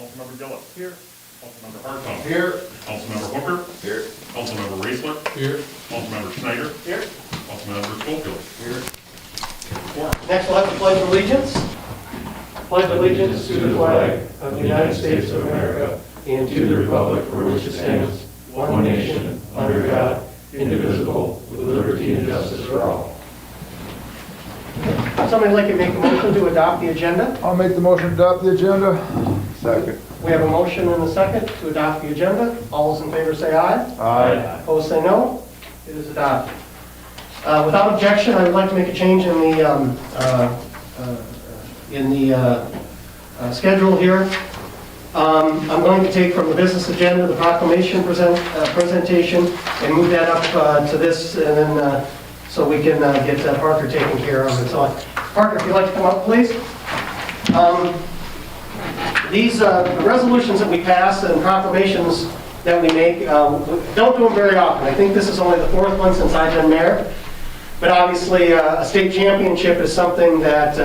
Councilmember Gillis. Here. Councilmember Hartong. Here. Councilmember Hooker. Here. Councilmember Raisler. Here. Councilmember Schneider. Here. Councilmember Schofield. Here. Next, we'll have the Pledge of Allegiance. Pledge allegiance to the flag of the United States of America and to the republic for which it stands, one nation, under God, indivisible, with liberty and justice for all. Somebody like to make a motion to adopt the agenda? I'll make the motion to adopt the agenda. Second. We have a motion and a second to adopt the agenda. All those in favor say aye. Aye. Opposed say no. It is adopted. Without objection, I would like to make a change in the schedule here. I'm going to take from the business agenda the proclamation presentation and move that up to this, and then so we can get Parker taken care of. And so, Parker, if you'd like to come up, please. These resolutions that we pass and proclamations that we make, we don't do them very often. I think this is only the fourth one since I've been mayor. But obviously, a state championship is something that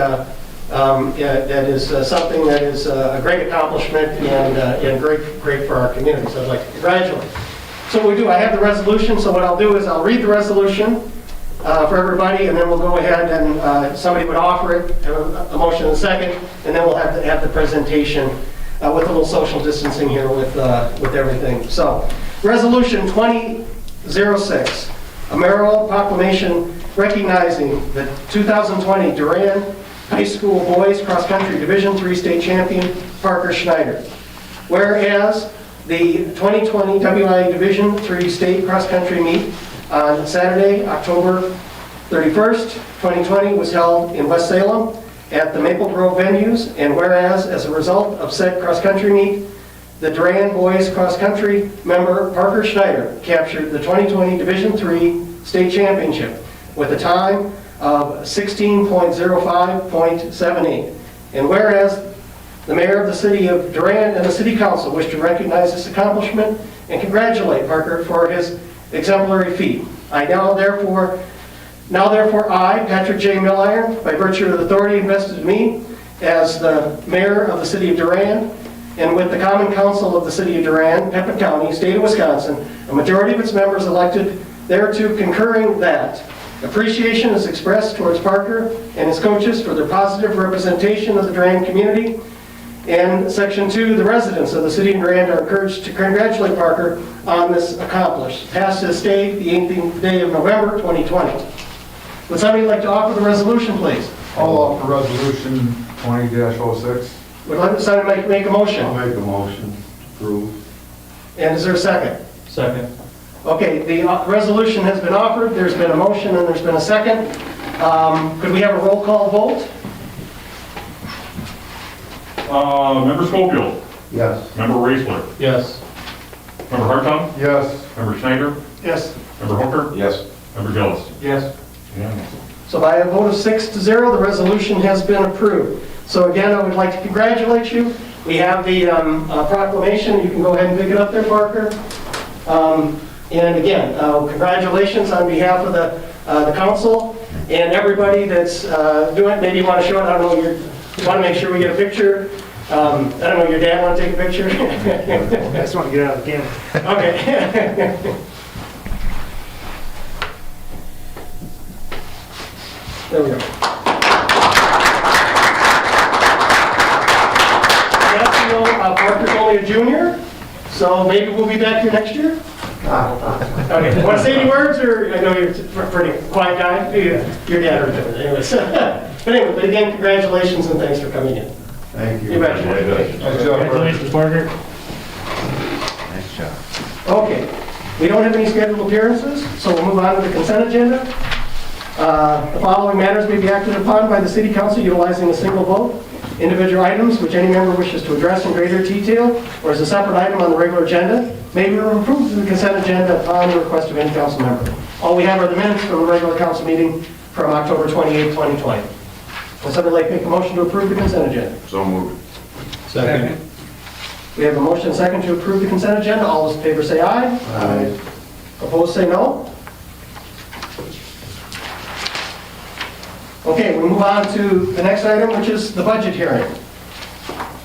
that is something that is a great accomplishment and great for our community. So I'd like to congratulate. So what we do, I have the resolution. So what I'll do is I'll read the resolution for everybody, and then we'll go ahead and somebody would offer it, a motion and a second, and then we'll have the presentation with a little social distancing here with everything. So, Resolution 2006, a mayoral proclamation recognizing the 2020 Durand High School Boys Cross Country Division III State Champion Parker Schneider. Whereas the 2020 WIA Division III State Cross Country meet on Saturday, October 31st, 2020 was held in West Salem at the Maple Grove venues, and whereas as a result of said cross country meet, the Durand Boys Cross Country member Parker Schneider captured the 2020 Division III State Championship with a time of 16.05.78. And whereas the mayor of the city of Durand and the city council wish to recognize this accomplishment and congratulate Parker for his exemplary feat. Now therefore I, Patrick J. Milliron, by virtue of the authority invested in me as the mayor of the city of Durand, and with the common council of the city of Durand, Pepin County, state of Wisconsin, a majority of its members elected thereto concurring that appreciation is expressed towards Parker and his coaches for their positive representation of the Durand community. And Section 2, the residents of the city of Durand are encouraged to congratulate Parker on this accomplishment. Passed this day, the 18th day of November, 2020. Would somebody like to offer the resolution, please? I'll offer resolution 20-06. Would somebody make a motion? I'll make the motion. Approve. And is there a second? Second. Okay, the resolution has been offered, there's been a motion, and there's been a second. Could we have a roll call vote? Member Schofield. Yes. Member Raisler. Yes. Member Hartong. Yes. Member Schneider. Yes. Member Hooker. Yes. Member Gillis. Yes. Unanimous. So by a vote of 6-0, the resolution has been approved. So again, I would like to congratulate you. We have the proclamation. You can go ahead and pick it up there, Parker. And again, congratulations on behalf of the council and everybody that's doing it. Maybe you want to show it. I don't know. You want to make sure we get a picture. I don't know. Your dad want to take a picture? I just want to get out of the camera. Okay. There we go. Yes, you know, Parker's only a junior, so maybe we'll be back here next year. Okay, want to say any words, or I know you're a pretty quiet guy. Your dad heard it, anyways. But again, congratulations and thanks for coming in. Thank you. You betcha. Nice job, Congratulations, Parker. Nice job. Okay, we don't have any scheduled appearances, so we'll move on to the consent agenda. The following matters may be acted upon by the City Council utilizing a single vote. Individual items which any member wishes to address in greater detail or as a separate item on the regular agenda may be approved in the consent agenda upon the request of any council member. All we have are the minutes from the regular council meeting from October 28, 2020. Would somebody like to make a motion to approve the consent agenda? So moved. Second. We have a motion and second to approve the consent agenda. All those in favor say aye. Aye. Opposed say no. Okay, we move on to the next item, which is the budget hearing.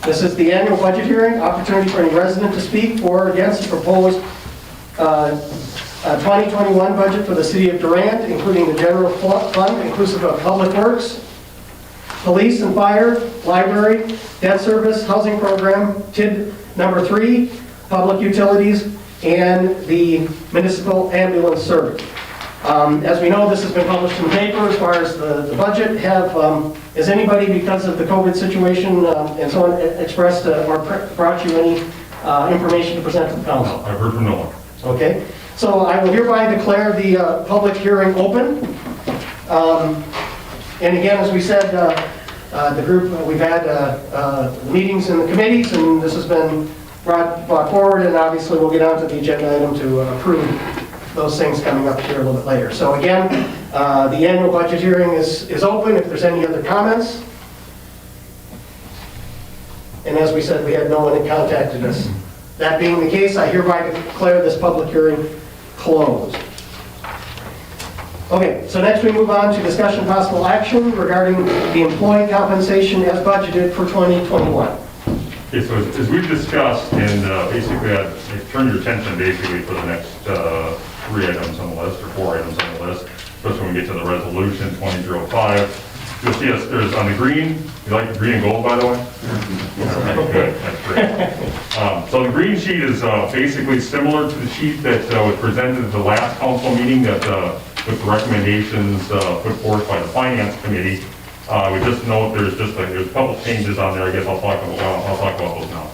This is the annual budget hearing, opportunity for any resident to speak for or against the proposed 2021 budget for the city of Durant, including the general fund, inclusive of public works, police and fire, library, debt service, housing program, TID number 3, public utilities, and the municipal ambulance service. As we know, this has been published in the paper as far as the budget. Has anybody, because of the COVID situation and so on, expressed or brought you any information to present to the council? I've heard from no one. Okay, so I will hereby declare the public hearing open. And again, as we said, the group, we've had meetings in the committees, and this has been brought forward, and obviously we'll get onto the agenda item to approve those things coming up here a little bit later. So again, the annual budget hearing is open. If there's any other comments. And as we said, we had no one that contacted us. That being the case, I hereby declare this public hearing closed. Okay, so next we move on to discussion possible action regarding the employee compensation as budgeted for 2021. Okay, so as we've discussed, and basically I turned your attention basically for the next 3 items on the list, or 4 items on the list, especially when we get to the resolution 2005. You'll see us, there's on the green, you like the green and gold, by the way? Good, that's great. So the green sheet is basically similar to the sheet that was presented at the last council meeting that with the recommendations put forth by the finance committee. We just note there's a couple changes on there. I guess I'll talk about those now.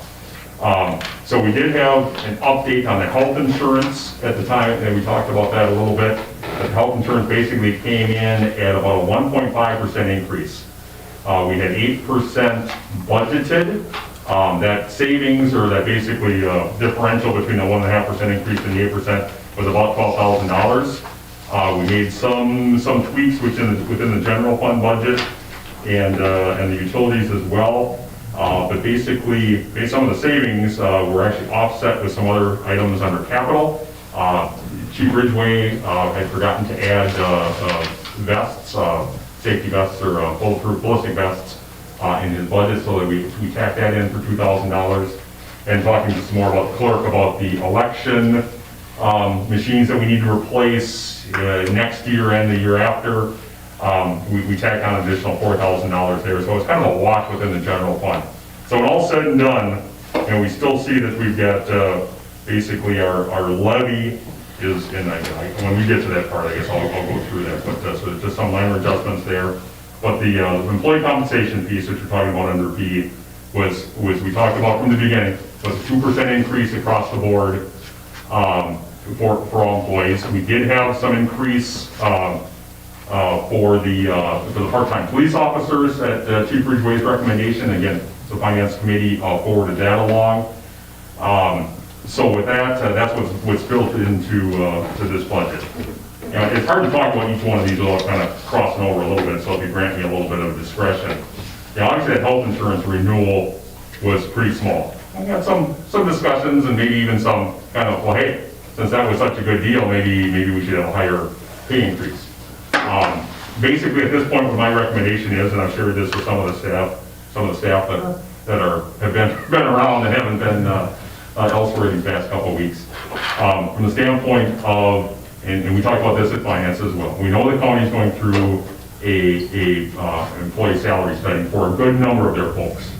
So we did have an update on the health insurance at the time, and we talked about that a little bit. The health insurance basically came in at about a 1.5% increase. We had 8% budgeted. That savings, or that basically differential between the 1.5% increase and the 8% was about $12,000. We made some tweaks within the general fund budget and the utilities as well. But basically, some of the savings were actually offset with some other items under capital. Chief Ridgway had forgotten to add vests, safety vests or bulletproof ballistic vests in his budget, so that we tacked that in for $2,000. And talking to some more about the clerk about the election machines that we need to replace next year and the year after. We tacked on an additional $4,000 there, so it's kind of a wash within the general fund. So when all said and done, we still see that we've got basically our levy is, and when we get to that part, I guess I'll go through that, but so there's just some minor adjustments there. But the employee compensation piece that you're talking about under B was we talked about from the beginning, was a 2% increase across the board for all employees. We did have some increase for the part-time police officers at Chief Ridgway's recommendation. Again, the finance committee forwarded that along. So with that, that's what's built into to this budget. It's hard to talk about each one of these without kind of crossing over a little bit, so if you grant me a little bit of discretion. Obviously that health insurance renewal was pretty small. We had some discussions and maybe even some kind of, well, hey, since that was such a good deal, maybe we should have a higher pay increase. Basically, at this point, what my recommendation is, and I've shared this with some of the staff that have been around and haven't been elsewhere these past couple of weeks. From the standpoint of, and we talked about this at finance as well. We know the county is going through a employee salary study for a good number of their folks.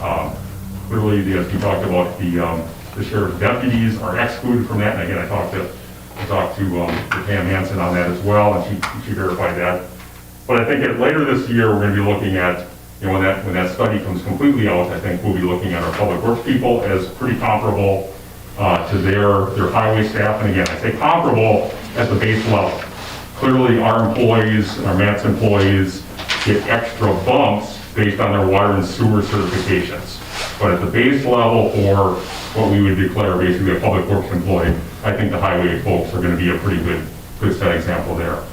Clearly, as we talked about, the sheriff's deputies are excluded from that. And again, I talked to Pam Hansen on that as well, and she verified that. But I think that later this year, we're going to be looking at, when that study comes completely out, I think we'll be looking at our public works people as pretty comparable to their highway staff. And again, I say comparable at the base level. Clearly, our employees, our MATS employees, get extra bumps based on their water and sewer certifications. But at the base level for what we would declare basically a public works employee, I think the highway folks are going to be a pretty good set example there.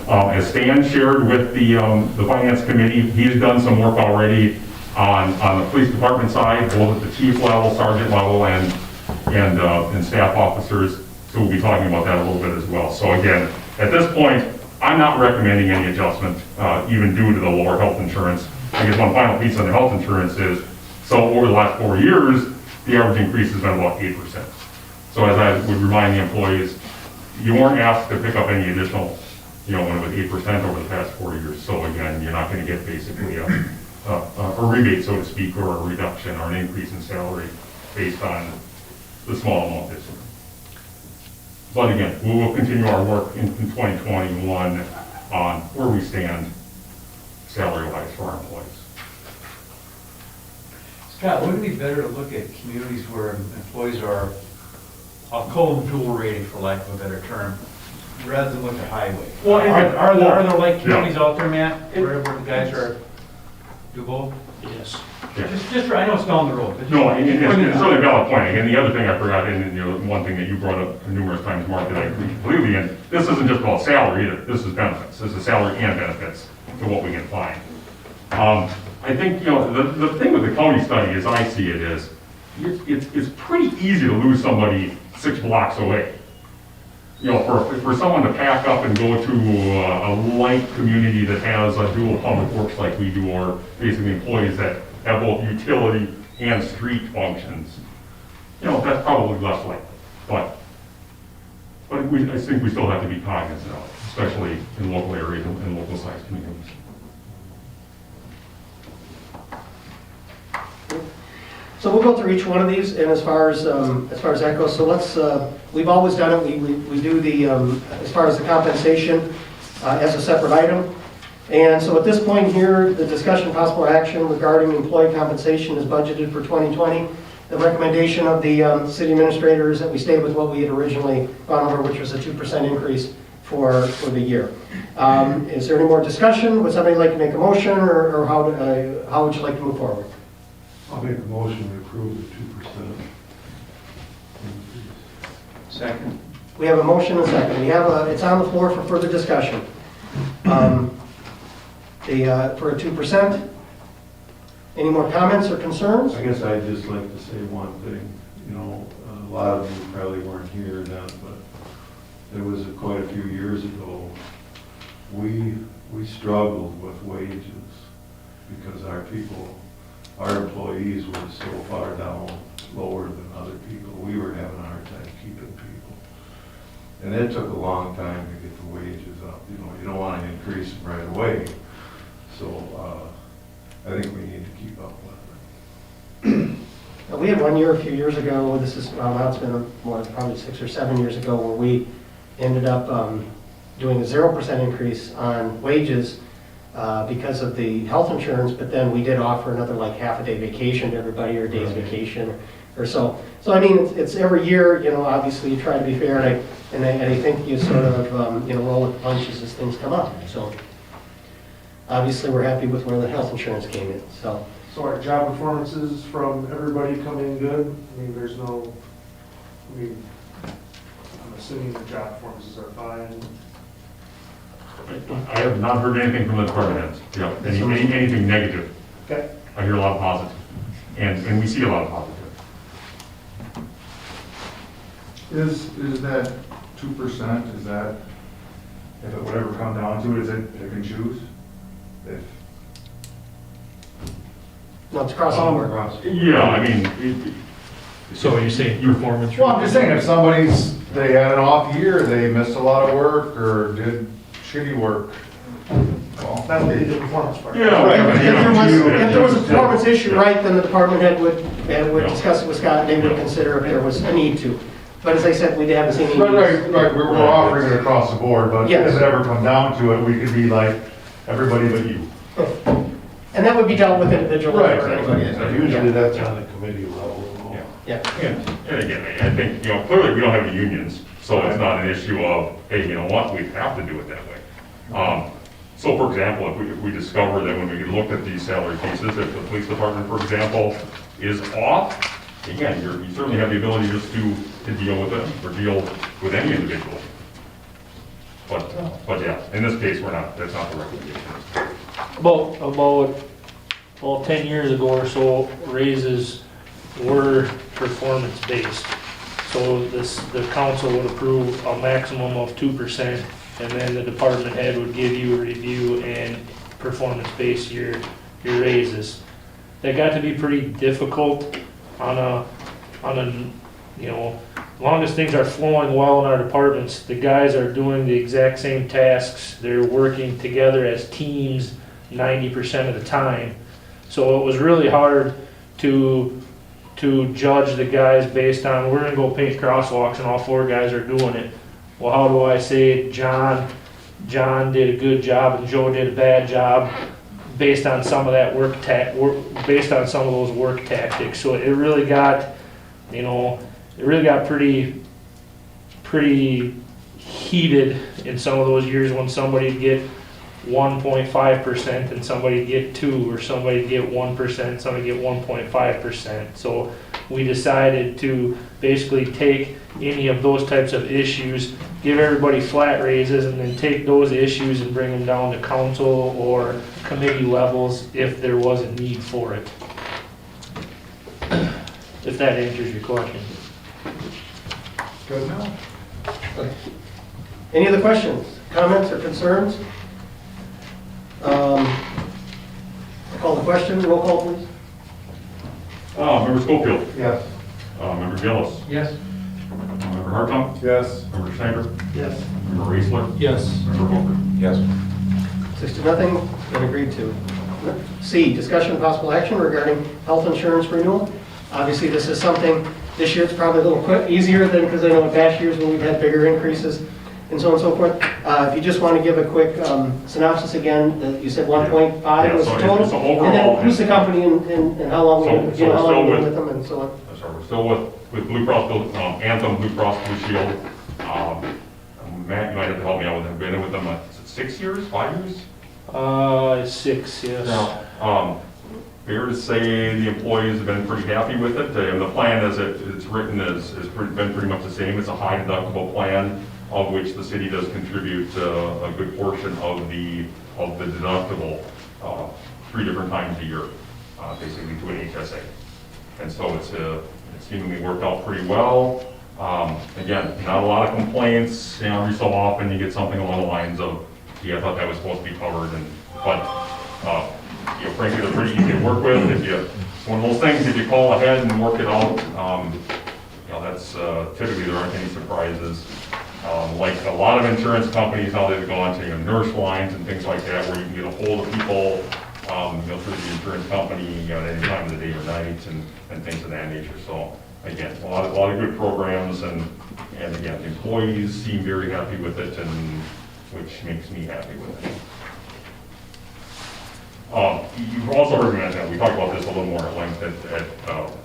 As Stan shared with the finance committee, he's done some work already on the police department side, both at the chief level, sergeant level, and staff officers. So we'll be talking about that a little bit as well. So again, at this point, I'm not recommending any adjustment, even due to the lower health insurance. I guess one final piece on the health insurance is So over the last 4 years, the average increase has been about 8%. So as I would remind the employees, you weren't asked to pick up any additional, when it was 8% over the past 4 years. So again, you're not going to get basically a rebate, so to speak, or a reduction or an increase in salary based on the small amount this year. But again, we will continue our work in 2021 on where we stand salary-wise for our employees. Scott, wouldn't it be better to look at communities where employees are, I'll call them dual rated for lack of a better term, rather than look at highway? Well, Are there like yeah. communities out there, Matt, where the guys are, do both? Yes. Yeah. Just, I know it's down the road, but. No, and it's really a valid point. And the other thing I forgot, and one thing that you brought up numerous times, Mark, that I agree completely in, this isn't just about salary either. This is benefits. This is salary and benefits to what we can find. I think, the thing with the county study, as I see it, is it's pretty easy to lose somebody 6 blocks away. For someone to pack up and go to a light community that has a dual public works like we do, or basically employees that have both utility and street functions, that's probably less likely. But I think we still have to be cognizant of it, especially in local areas and local sized communities. So we'll go through each one of these, and as far as that goes, so let's, we've always done it, we do the, as far as the compensation, as a separate item. And so at this point here, the discussion possible action regarding employee compensation is budgeted for 2020. The recommendation of the city administrator is that we stay with what we had originally gone over, which was a 2% increase for the year. Is there any more discussion? Would somebody like to make a motion, or how would you like to move forward? I'll make a motion to approve the 2%. Second. We have a motion and a second. We have it's on the floor for further discussion. For a 2%. Any more comments or concerns? I guess I'd just like to say one thing. A lot of you probably weren't here then, but it was quite a few years ago. We struggled with wages because our employees were so far down, lower than other people. We were having a hard time keeping people. And it took a long time to get the wages up. You don't want to increase them right away. So I think we need to keep up with it. We had one year a few years ago, this is, now it's been more, probably 6 or 7 years ago, where we ended up doing a 0% increase on wages because of the health insurance, but then we did offer another like half a day vacation to everybody, or a day's vacation or so. So I mean, it's every year, obviously you try to be fair, and I think you sort of, roll with the punches as things come up. So obviously we're happy with where the health insurance came in, so. So our job performances from everybody come in good? I'm assuming the job performances are fine. I have not heard anything from the department heads. Anything negative. Okay. I hear a lot of positive, and we see a lot of positive. Is that 2%, is that, if it would ever come down to it, is it pick and choose? If No, it's across the board. Yeah, I mean, So are you saying performance? Well, I'm just saying, if they had an off year, they missed a lot of work, or did shitty work, well, That would be the performance part. yeah. Right, I mean, if there was a performance issue, right, then the department head would discuss it with Scott, and they would consider if there was a need to. But as I said, we haven't seen any. Right, we're offering it across the board, but Yes. if it ever come down to it, we could be like, everybody but you. And that would be dealt with individually. Right, for anybody. Usually that's on the committee level. Yeah. And again, I think, clearly we don't have any unions, so it's not an issue of, hey, you know what, we have to do it that way. So for example, if we discover that when we looked at these salary pieces, if the police department, for example, is off, again, you certainly have the ability just to deal with it, or deal with any individual. But yeah, in this case, that's not the recommendation. About 10 years ago or so, raises were performance-based. So the council would approve a maximum of 2%, and then the department head would give you a review and performance-base your raises. that got to be pretty difficult on a, you know, long as things are flowing well in our departments, the guys are doing the exact same tasks, they're working together as teams 90% of the time. So it was really hard to judge the guys based on, we're gonna go paint crosswalks and all 4 guys are doing it. Well, how do I say John did a good job and Joe did a bad job based on some of that based on some of those work tactics. So it really got, you know, pretty heated in some of those years when somebody'd get 1.5% and somebody get 2, or somebody get 1%, somebody get 1.5%. So we decided to basically take any of those types of issues, give everybody flat raises, and then take those issues and bring them down to council or committee levels if there was a need for it. If that answers your question. Good now. Any other questions, comments, or concerns? I call the question, roll call please. Member Schofield, Yes. Member Gillis, Yes. Member Hartung, Yes. Member Schneider, Yes. Member Raisler, Yes. Member Hooker. Yes. 6-0, and agreed to. C, discussion and possible action regarding health insurance renewal. Obviously, this is something, this year it's probably a little easier than, because I know in past years when we've had bigger increases and so on and so forth. If you just want to give a quick synopsis again, you said 1.5 Yeah, was so the it's- total? so And overall- then who's the company and how long, So- you so know, how we're long still we've been with- with them and so on? So we're still with Blue Cross, Anthem, Blue Cross Blue Shield. Matt, you might have to help me out with them. Been with them, is it 6 years, 5 years? 6, yes. Fair to say the employees have been pretty happy with it. And the plan as it's written has been pretty much the same. It's a high deductible plan of which the city does contribute a good portion of the deductible 3 different times a year, basically to an HSA. And so it's seemingly worked out pretty well. Again, not a lot of complaints. You know, every so often you get something along the lines of, "Gee, I thought that was supposed to be covered," but you know, frankly, they're pretty easy to work with. It's one of those things, if you call ahead and work it out, you know, that's typically there aren't any surprises. Like a lot of insurance companies now, they've gone to, you know, nurse lines and things like that, where you can get a hold of people, you know, through the insurance company, you know, at any time of the day or night and things of that nature. So again, a lot of good programs, and again, employees seem very happy with it, and which makes me happy with it. You've also heard me mention, we talked about this a little more at length at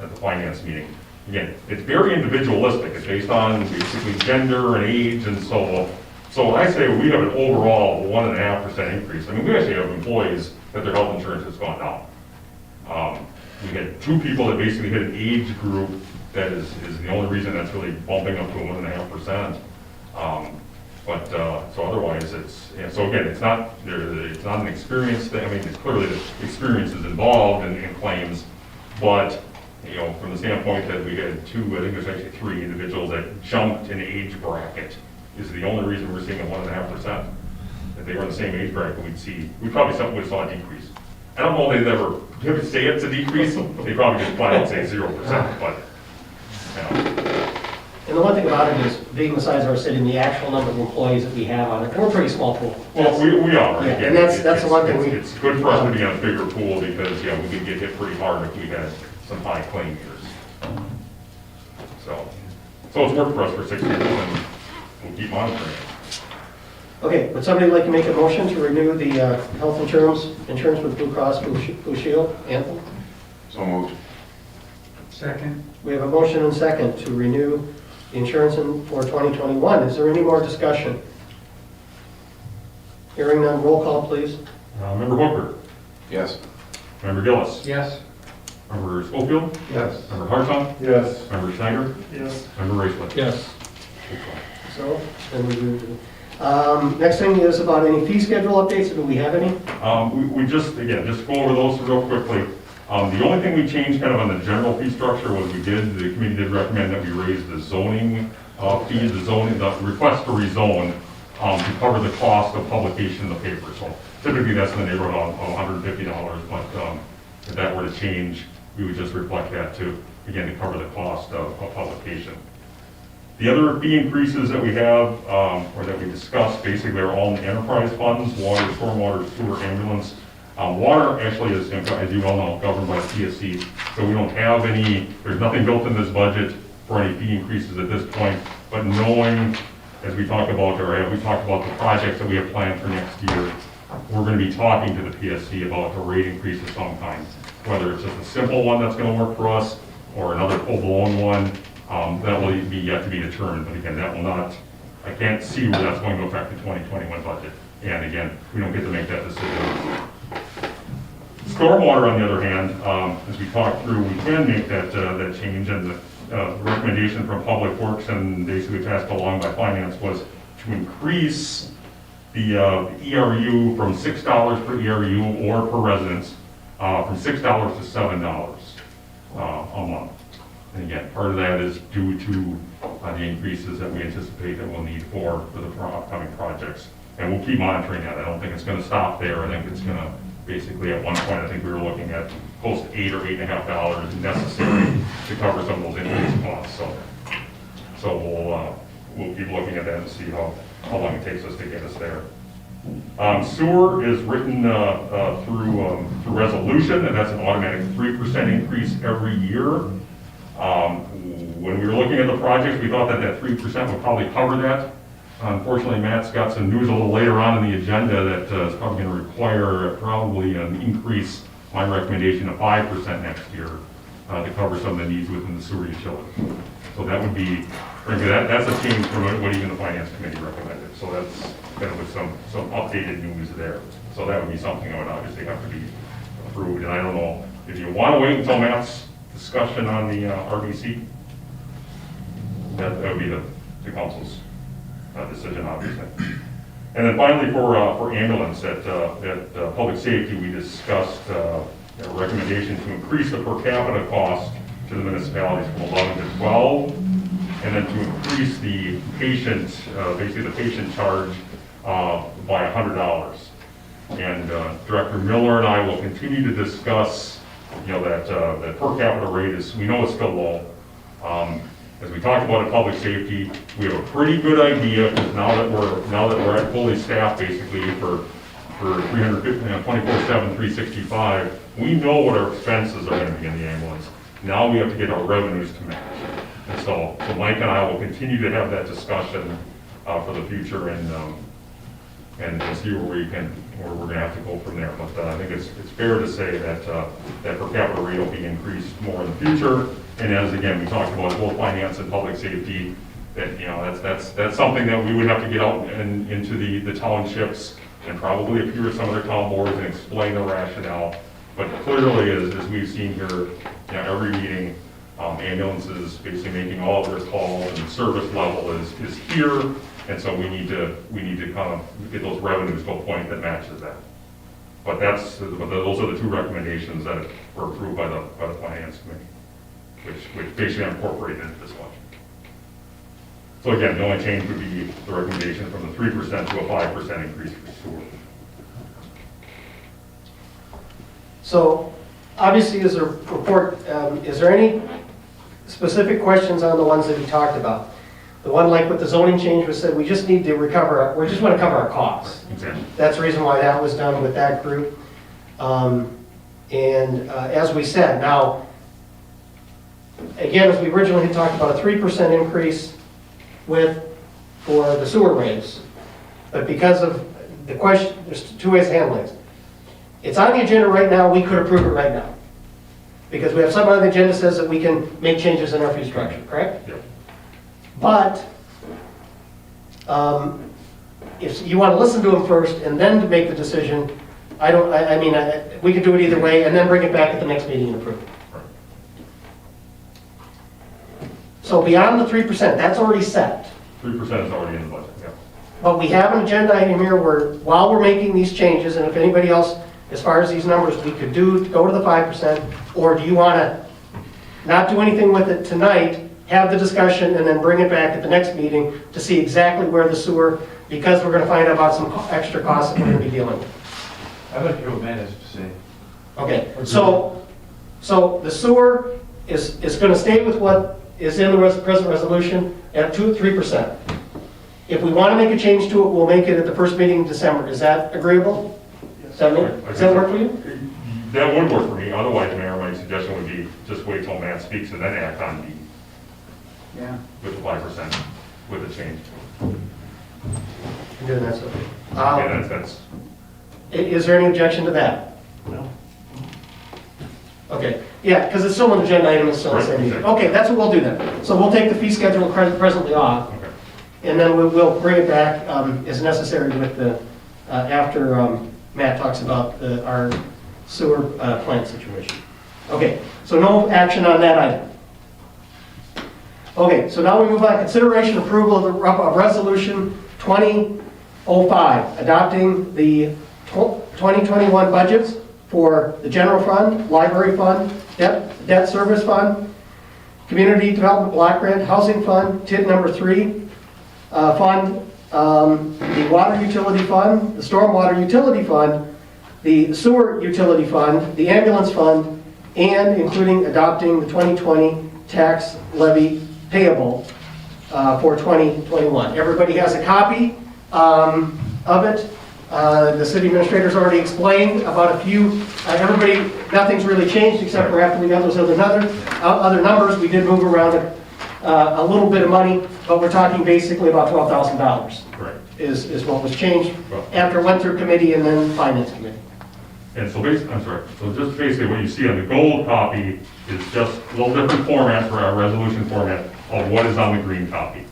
the finance meeting. Again, it's very individualistic. It's based on basically gender and age, and so when I say we have an overall 1.5% increase, I mean, we actually have employees that their health insurance has gone down. We had 2 people that basically hit an age group that is the only reason that's really bumping up to 1.5%. But so otherwise, so again, it's not an experience thing. I mean, it's clearly the experience is involved in claims, but you know, from the standpoint that we had 2, I think there's actually 3 individuals that jumped in age bracket is the only reason we're seeing a 1.5%. If they were in the same age bracket, we probably would have saw a decrease. I don't know if they'd ever say it's a decrease. They probably just flat out say 0%, but you know. And the one thing about it is, being the size of our city and the actual number of employees that we have on it, we're a pretty small pool. Well, we are. Yeah, Again, and that's the one thing it's good for us to be on a bigger pool because, yeah, we could get hit pretty hard if we had some high claim years. So it's worked for us for 6 years, and we'll keep monitoring it. Okay, would somebody like to make a motion to renew the health insurance with Blue Cross Blue Shield? Anthem? So moved. Second. We have a motion and second to renew the insurance for 2021. Is there any more discussion? Hearing none, roll call, please. Member Hooker, Yes. Member Gillis, Yes. Member Schofield, Yes. Member Hartung, Yes. Member Schneider, Yes. Member Raisler. Yes. So, then we do. Next thing is about any fee schedule updates. Do we have any? We just to go over those real quickly. The only thing we changed kind of on the general fee structure was the committee did recommend that we raise the zoning fee, the request to rezone to cover the cost of publication in the paper. So typically that's in the neighborhood of $150, but if that were to change, we would just reflect that to, again, to cover the cost of publication. The other fee increases that we have, or that we discussed, basically are all in the enterprise funds, water, stormwater, sewer, ambulance. Water actually is, as you all know, governed by the PSC, so we don't have any, there's nothing built in this budget for any fee increases at this point, but knowing, as we talk about, or as we talk about the projects that we have planned for next year, we're gonna be talking to the PSC about a rate increase of some kind, whether it's just a simple one that's gonna work for us, or another full-blown one, that will be yet to be determined, but again, that will not, I can't see where that's going to affect the 2021 budget. And again, we don't get to make that decision. Stormwater, on the other hand, as we talked through, we can make that change, and the recommendation from Public Works and basically passed along by Finance was to increase the ERU from $6 per ERU or per residence, from $6 to $7 a month. And again, part of that is due to the increases that we anticipate that we'll need for the upcoming projects. And we'll keep monitoring that. I don't think it's gonna stop there. I think it's gonna, basically, at one point, I think we were looking at close to $8 or $8.50 necessary to cover some of those increased costs. So we'll keep looking at that and see how long it takes us to get us there. Sewer is written through resolution, and that's an automatic 3% increase every year. When we were looking at the project, we thought that 3% would probably cover that. Unfortunately, Matt's got some news a little later on in the agenda that is probably going to require probably an increase, my recommendation, of 5% next year to cover some of the needs within the sewer utility. So that would be, frankly, that's a change from what even the Finance Committee recommended. So that's kind of with some updated news there. So that would be something that would obviously have to be approved. And I don't know if you want to wait until Matt's discussion on the RBC, that would be the council's decision, obviously. And then finally, for ambulance, at public safety, we discussed a recommendation to increase the per capita cost to the municipalities from 11 to 12, and then to increase the patient, basically the patient charge by $100. And Director Miller and I will continue to discuss, that per capita rate is, we know it's still low. As we talked about in public safety, we have a pretty good idea, because now that we're at fully staffed basically for 24/7, 365, we know what our expenses are going to be in the ambulance. Now we have to get our revenues to match. And so Mike and I will continue to have that discussion for the future and see where we're going to have to go from there. But I think it's fair to say that that per capita rate will be increased more in the future. And as again, we talked about both finance and public safety, that that's something that we would have to get out and into the townships and probably appear at some of their town boards and explain the rationale. But clearly, as we've seen here, every meeting, ambulances basically making all of their calls, and the service level is here. And so we need to kind of get those revenues to a point that matches that. But those are the two recommendations that were approved by the Finance Committee, which basically are incorporated into this budget. So again, the only change would be the recommendation from the 3% to a 5% increase for sewer. So obviously, as a report, is there any specific questions on the ones that we talked about? The one like with the zoning change was said, we just need to recover, we just want to cover our costs. Exactly. That's the reason why that was done with that group. As we said, now, again, as we originally had talked about, a 3% increase for the sewer rates. But because of the question, there's two ways to handle it. It's on the agenda right now, we could approve it right now. Because we have something on the agenda that says that we can make changes in our fee structure, correct? Yep. But if you want to listen to them first and then to make the decision, we could do it either way and then bring it back at the next meeting and approve it. Right. So beyond the 3%, that's already set. 3% is already in the budget, yeah. But we have an agenda item here where, while we're making these changes, and if anybody else, as far as these numbers, we could go to the 5%, or do you want to not do anything with it tonight, have the discussion, and then bring it back at the next meeting to see exactly where the sewer, because we're going to find out about some extra costs that we're going to be dealing with. I'd like to hear what Matt has to say. Okay, so the sewer is gonna stay with what is in the present resolution at 3%. If we wanna make a change to it, we'll make it at the first meeting in December. Is that agreeable? Does that work for you? That would work for me, otherwise, Mayor, my suggestion would be just wait till Matt speaks and then act on D Yeah. with the 5% with the change. You're doing that, so. Yeah, that's, Is there any objection to that? No. Okay, yeah, because it's still an agenda item, it's still the same meeting. Okay, that's what we'll do then. So we'll take the fee schedule presently off, okay. and then we'll bring it back as necessary with the, after Matt talks about our sewer plant situation. Okay, so no action on that item. Okay, so now we move on, consideration approval of resolution 2005, adopting the 2021 budgets for the general fund, library fund, debt service fund, community development block grant, housing fund, TID number 3, fund, the water utility fund, the stormwater utility fund, the sewer utility fund, the ambulance fund, and including adopting the 2020 tax levy payable for 2021. Everybody has a copy of it. The city administrator's already explained about a few, everybody, nothing's really changed except for after we got those other numbers, we did move around a little bit of money, but we're talking basically about $12,000 Correct. is what was changed after it went through committee and then finance committee. And so so just basically what you see on the gold copy is just a little different format for our resolution format of what is on the green copy.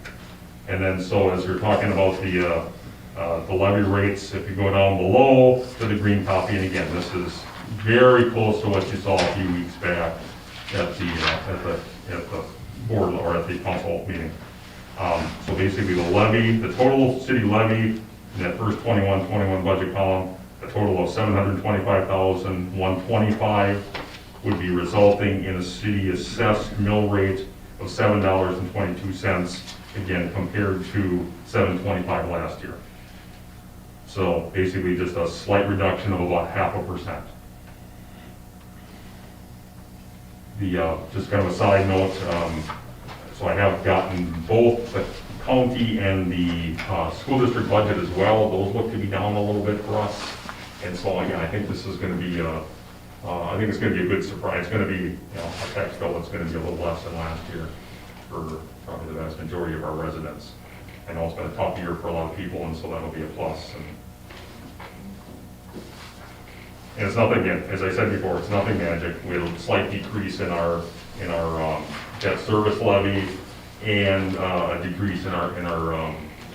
And then so as you're talking about the levy rates, if you go down below to the green copy, and again, this is very close to what you saw a few weeks back at the board or at the council meeting. So basically the levy, the total city levy in that first 21 budget column, a total of $725,125 would be resulting in a city assessed mill rate of $7.22, again, compared to $7.25 last year. So basically just a slight reduction of about 0.5%. Just kind of a side note, so I have gotten both the county and the school district budget as well. Those look to be down a little bit for us. And so again, I think this is going to be, I think it's going to be a good surprise. It's going to be, a tax bill that's going to be a little less than last year for probably the vast majority of our residents. I know it's been a tough year for a lot of people, and so that'll be a plus. And it's nothing, again, as I said before, it's nothing magic. We had a slight decrease in our debt service levy and a decrease in our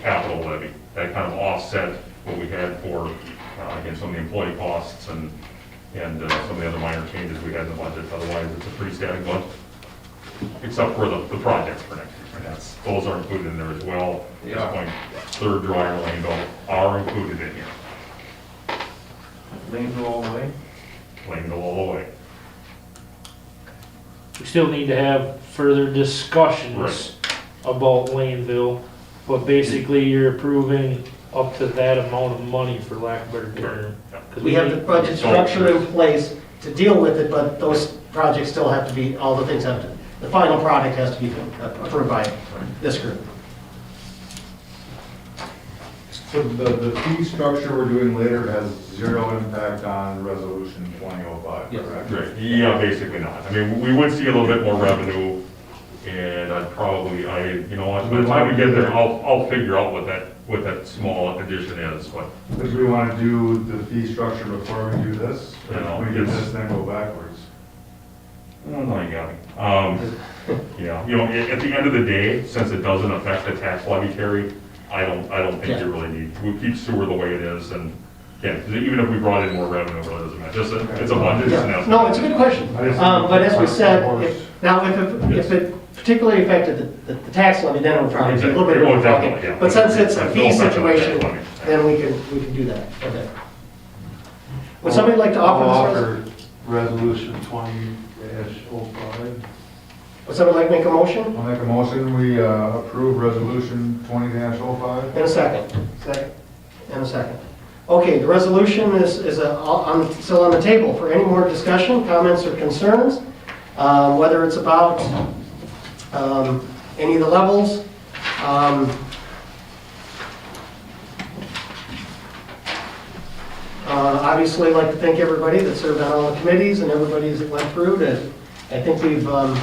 capital levy. That kind of offset what we had for, again, some of the employee costs and some of the other minor changes we had in the budget. Otherwise, it's a pretty static budget, except for the projects for next year. And those are included in there as well. At this point, third dryer lane are included in here. Lane go all the way? Lane go all the way. We still need to have further discussions Right. about Laneville, but basically you're approving up to that amount of money, for lack of a better term. 'Cause We have the budget structure in place to deal with it, but those projects still have to be, all the things have to, the final product has to be approved by this group. So the fee structure we're doing later has zero impact on resolution 2005, correct? Right, yeah, basically not. I mean, we would see a little bit more revenue, and I'd probably, you know what, by the time we get there, I'll figure out what that small addition is, but. Because we want to do the fee structure before we do this, or Yeah, if we do it's- this, then go backwards. Oh, no, you got me. Yeah, you know, at the end of the day, since it doesn't affect the tax levy, Terry, I don't think Yeah. you really need, we'll keep sewer the way it is, and, yeah, even if we brought in more revenue, it really doesn't matter. Just, it's a budget, it's an Yeah. estimate. No, it's a good question. But as we said, if it particularly affected the tax levy, then it would probably be a little bit Oh, more definitely, complicated. yeah. But since it's a That's fee no effect on the tax situation, levy. then we can do that. Okay. Would somebody like to I'll offer this? offer resolution 20-05. Would somebody like to make a motion? I'll make a motion, we approve resolution 20-05. In a second. Second. In a second. Okay, the resolution is still on the table for any more discussion, comments, or concerns, whether it's about any of the levels. Obviously, I'd like to thank everybody that served on all the committees and everybody that went through it. I think we've got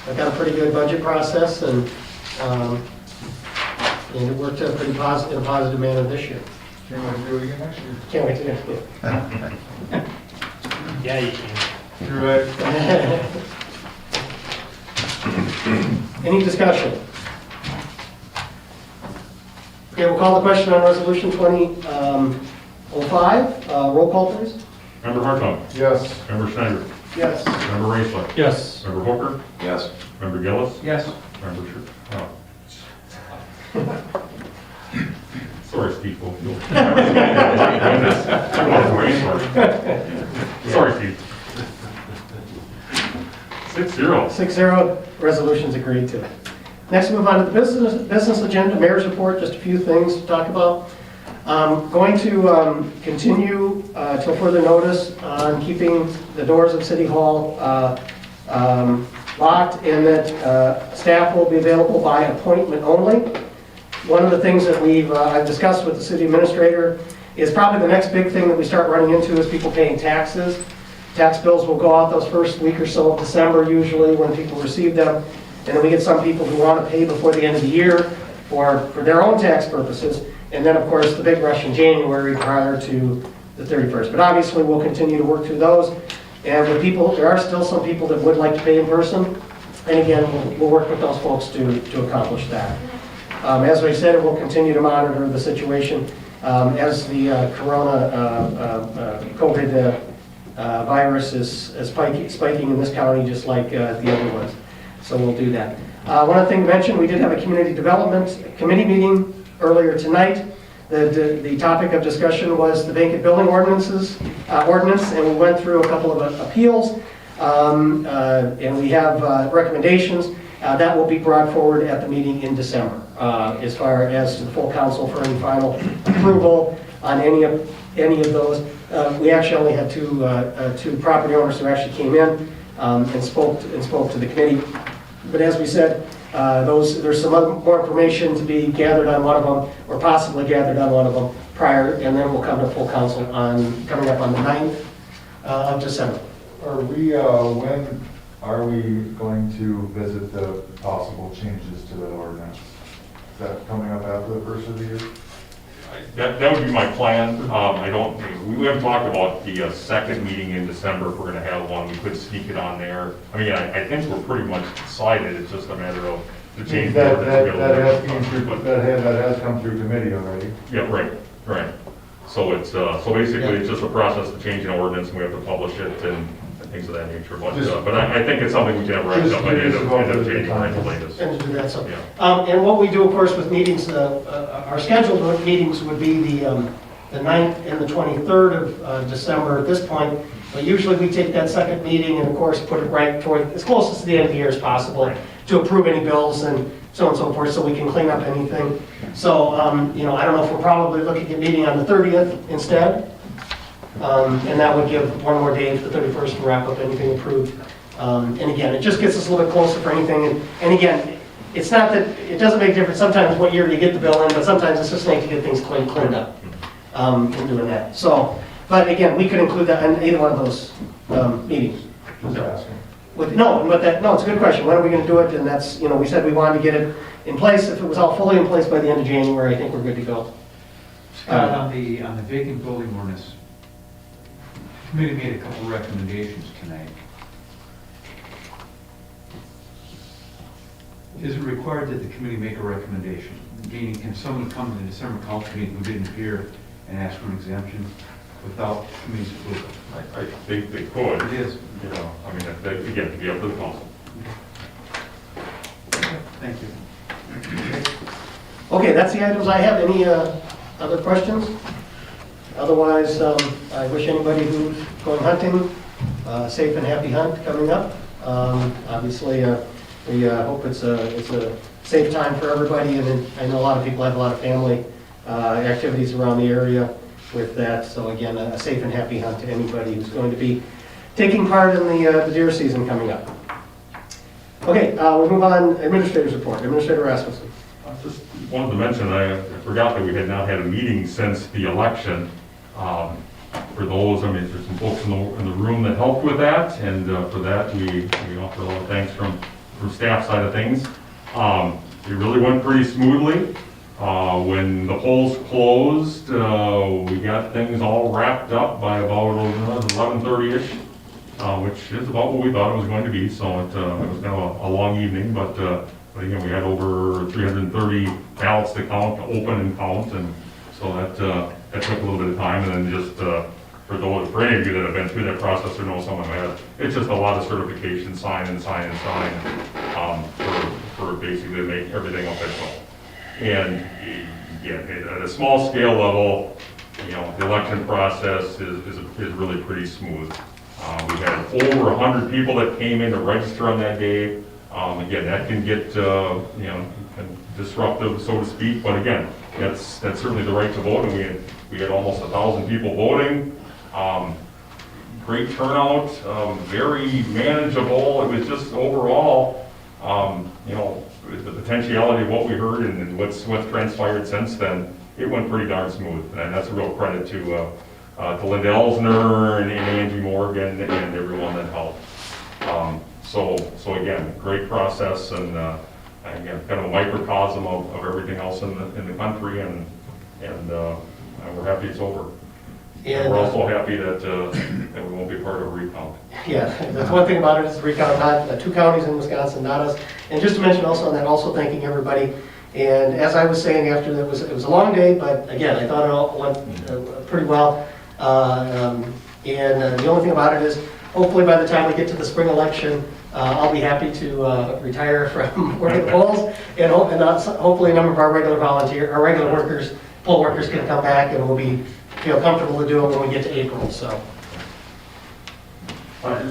a pretty good budget process, and it worked out pretty positive, in a positive manner this year. Can't wait to do it again next year. Can't wait to do it. Yeah, you can. You're right. Any discussion? Okay, we'll call the question on resolution 2005. Roll call, please. Member Hartung. Yes. Member Schneider. Yes. Member Raisler. Yes. Member Hooker. Yes. Member Gillis. Yes. Member Sorry, Steve. Sorry, Steve. 6-0. 6-0, resolution's agreed to. Next, move on to the business agenda, mayor's report, just a few things to talk about. Going to continue till further notice on keeping the doors of City Hall locked, and that staff will be available by appointment only. One of the things that I've discussed with the city administrator is probably the next big thing that we start running into is people paying taxes. Tax bills will go out those first week or so of December usually when people receive them. And then we get some people who want to pay before the end of the year for their own tax purposes. And then, of course, the big rush in January prior to the 31st. But obviously, we'll continue to work through those. And with people, there are still some people that would like to pay in person. And again, we'll work with those folks to accomplish that. As I said, we'll continue to monitor the situation as the COVID virus is spiking in this county just like the other ones. So we'll do that. One other thing to mention, we did have a community development committee meeting earlier tonight. The topic of discussion was the vacant building ordinance, and we went through a couple of appeals, and we have recommendations that will be brought forward at the meeting in December, as far as to the full council for any final approval on any of those. We actually only had two property owners who actually came in and spoke to the committee. But as we said, there's some more information to be gathered on one of them, or possibly gathered on one of them prior, and then we'll come to full council coming up on the 9th of December. Are we, when are we going to visit the possible changes to the ordinance? Is that coming up after the first of the year? That would be my plan. We haven't talked about the second meeting in December. If we're going to have one, we could sneak it on there. I mean, I think we're pretty much decided. It's just a matter of the change. That has come through committee already. Yeah, right. So it's, so basically, it's just a process of changing an ordinance, and we have to publish it and things of that nature. But I think it's something we can have wrapped up by the end of January at the latest. And to do that, so. Yeah. And what we do, of course, with meetings, our scheduled meetings would be the 9th and the 23rd of December at this point. But usually we take that second meeting and, of course, put it right toward, as close to the end of the year as possible to approve any bills and so on and so forth, so we can clean up anything. So, I don't know if we're probably looking at meeting on the 30th instead. And that would give one more day to the 31st to wrap up anything approved. And again, it just gets us a little bit closer for anything. And again, it's not that, it doesn't make a difference sometimes what year you get the bill in, but sometimes it's just nice to get things cleaned up in doing that. So, but again, we could include that in either one of those meetings. Just asking. No, it's a good question. When are we going to do it? And that's, we said we wanted to get it in place. If it was all fully in place by the end of January, I think we're good to go. Scott, on the vacant building ordinance, the committee made a couple recommendations tonight. Is it required that the committee make a recommendation? Meaning, can someone come to the December council meeting who didn't appear and ask for an exemption without committee's approval? I think they could. It is. I mean, again, it'd be up to the council. Thank you. Okay, that's the items I have. Any other questions? Otherwise, I wish anybody who's going hunting a safe and happy hunt coming up. Obviously, we hope it's a safe time for everybody, and I know a lot of people have a lot of family activities around the area, with that. So again, a safe and happy hunt to anybody who's going to be taking part in the deer season coming up. Okay, we'll move on, administrator's report. Administrator Rasmussen. I just wanted to mention, I forgot that we had not had a meeting since the election. For those, I mean, there's some folks in the room that helped with that, and for that, we offer a lot of thanks from staff side of things. It really went pretty smoothly. When the polls closed, we got things all wrapped up by about 11:30-ish, which is about what we thought it was going to be, so it was kind of a long evening, but again, we had over 330 ballots to count, to open and count, and so that took a little bit of time, and then just for any of you that have been through that process or know someone who has, it's just a lot of certification, sign, for basically to make everything official. And again, at a small scale level, you know, the election process is really pretty smooth. We had over 100 people that came in to register on that day. Again, that can get, you know, disruptive, so to speak, but again, that's certainly the right to vote, and we had almost 1,000 people voting. Great turnout, very manageable. It was just overall, you know, the potentiality of what we heard and what's transpired since then, it went pretty darn smooth, and that's a real credit to Linda Elsner and Angie Morgan and everyone that helped. So again, great process, and again, kind of a microcosm of everything else in the country, and we're happy it's over. And we're also happy that we won't be part of a recount. Yeah, that's one thing about it is the recount, not 2 counties in Wisconsin, not us. And just to mention also on that, also thanking everybody. And as I was saying after, it was a long day, but again, I thought it all went pretty well. And the only thing about it is, hopefully by the time we get to the spring election, I'll be happy to retire from working the polls, and hopefully a number of our regular workers, poll workers can come back, and we'll feel comfortable to do it when we get to April, so.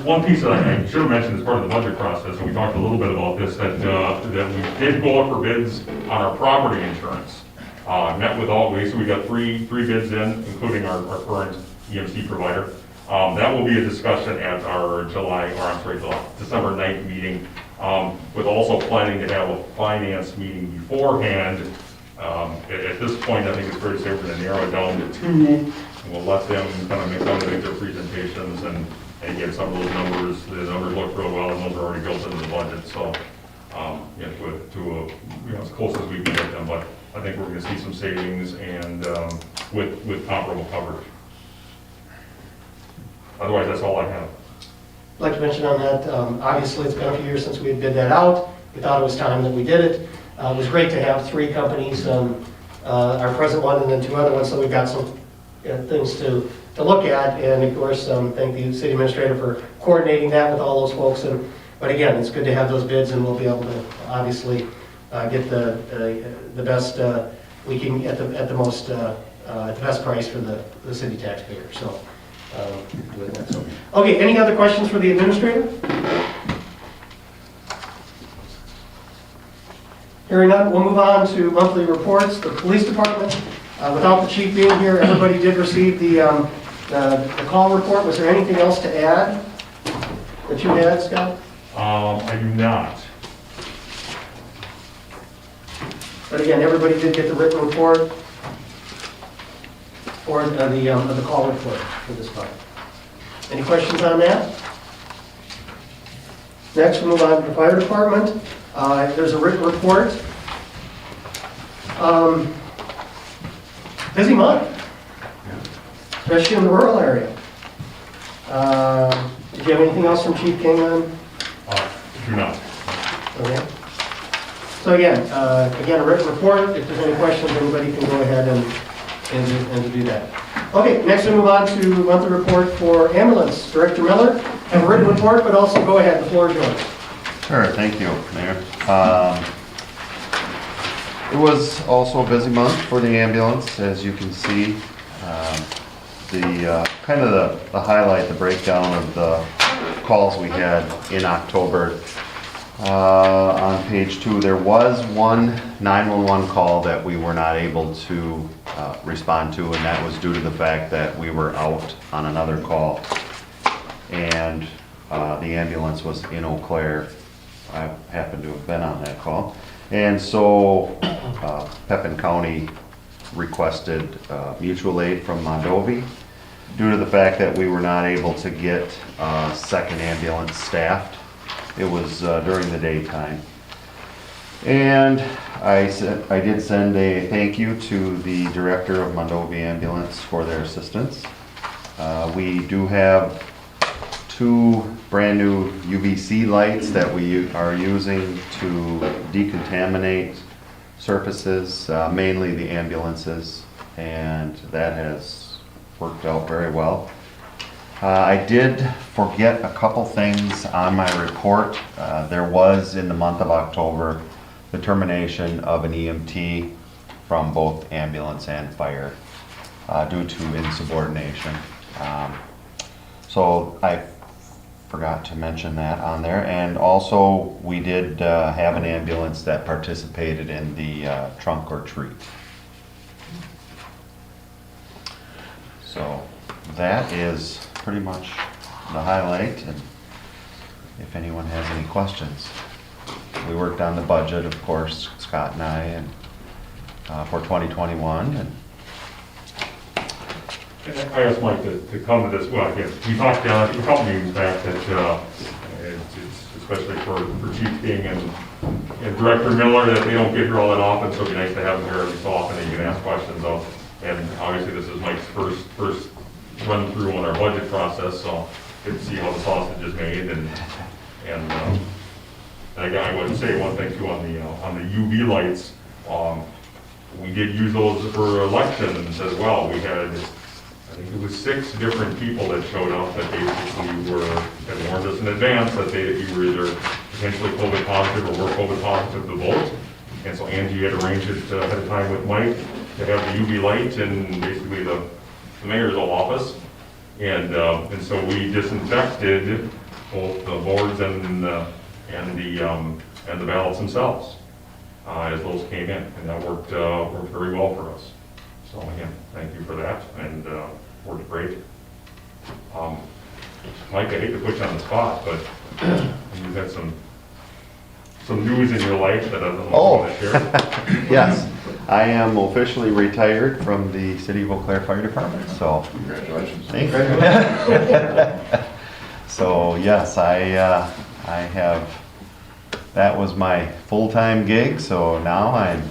One piece that I should have mentioned as part of the budget process, and we talked a little bit about this, that we did go out for bids on our property insurance. Met with all ways, so we got three bids in, including our current EMC provider. That will be a discussion at our December 9th meeting, with also planning to have a finance meeting beforehand. At this point, I think it's fair to say we're going to narrow it down to 2, and we'll let them kind of make their presentations, and get some of those numbers. The numbers look real well, and those are already built into the budget, so as close as we can get them, but I think we're going to see some savings and with comparable coverage. Otherwise, that's all I have. I'd like to mention on that, obviously it's been a few years since we had bid that out. We thought it was time that we did it. It was great to have 3 companies, our present one and then 2 other ones, so we've got some things to look at. And of course, thank the city administrator for coordinating that with all those folks. But again, it's good to have those bids, and we'll be able to obviously get the best we can at the most at the best price for the city taxpayer. So, doing that. So, okay, any other questions for the administrator? Hearing none, we'll move on to monthly reports. The police department, without the chief being here, everybody did receive the call report. Was there anything else to add that you had, Scott? I do not. But again, everybody did get the written report or the call report for this part. Any questions on that? Next, we'll move on to the fire department. There's a written report. Busy month, especially in the rural area. Did you have anything else from Chief King on? Do not. Okay. So again, a written report. If there's any questions, everybody can go ahead and do that. Okay, next we move on to monthly report for ambulance. Director Miller, have a written report, but also go ahead, the floor is yours. Sure, thank you, Mayor. It was also a busy month for the ambulance, as you can see. Kind of the highlight, the breakdown of the calls we had in October. On page 2, there was one 911 call that we were not able to respond to, and that was due to the fact that we were out on another call. And the ambulance was in Eau Claire. I happened to have been on that call. And so Pepin County requested mutual aid from Mondovi due to the fact that we were not able to get second ambulance staffed. It was during the daytime. And I did send a thank you to the director of Mondovi Ambulance for their assistance. We do have 2 brand new UVC lights that we are using to decontaminate surfaces, mainly the ambulances, and that has worked out very well. I did forget a couple things on my report. There was, in the month of October, the termination of an EMT from both ambulance and fire due to insubordination. So I forgot to mention that on there. And also, we did have an ambulance that participated in the trunk or treat. So that is pretty much the highlight, and if anyone has any questions. We worked on the budget, of course, Scott and I, and for 2021, and I asked Mike to come to this, well, again, we talked a couple meetings back that it's especially for Chief King and Director Miller, that they don't get here all that often, so it'd be nice to have them here every so often that you can ask questions of. And obviously, this is Mike's first run through on our budget process, so good to see how the sausage is made. And I would say one thing too on the UV lights. We did use those for elections as well. We had, I think it was 6 different people that showed up that basically had warned us in advance that you were either potentially COVID positive or were COVID positive to vote. And so Angie had arranged it ahead of time with Mike to have the UV light in basically the mayor's office. And so we disinfected both the boards and the ballots themselves as those came in, and that worked very well for us. So again, thank you for that, and worked great. Mike, I hate to put you on the spot, but you've had some news in your life that I don't know if you want to share. yes, I am officially retired from the City of Eau Claire Fire Department, so. Congratulations. Thank you. So yes, I have, that was my full-time gig, so now I'm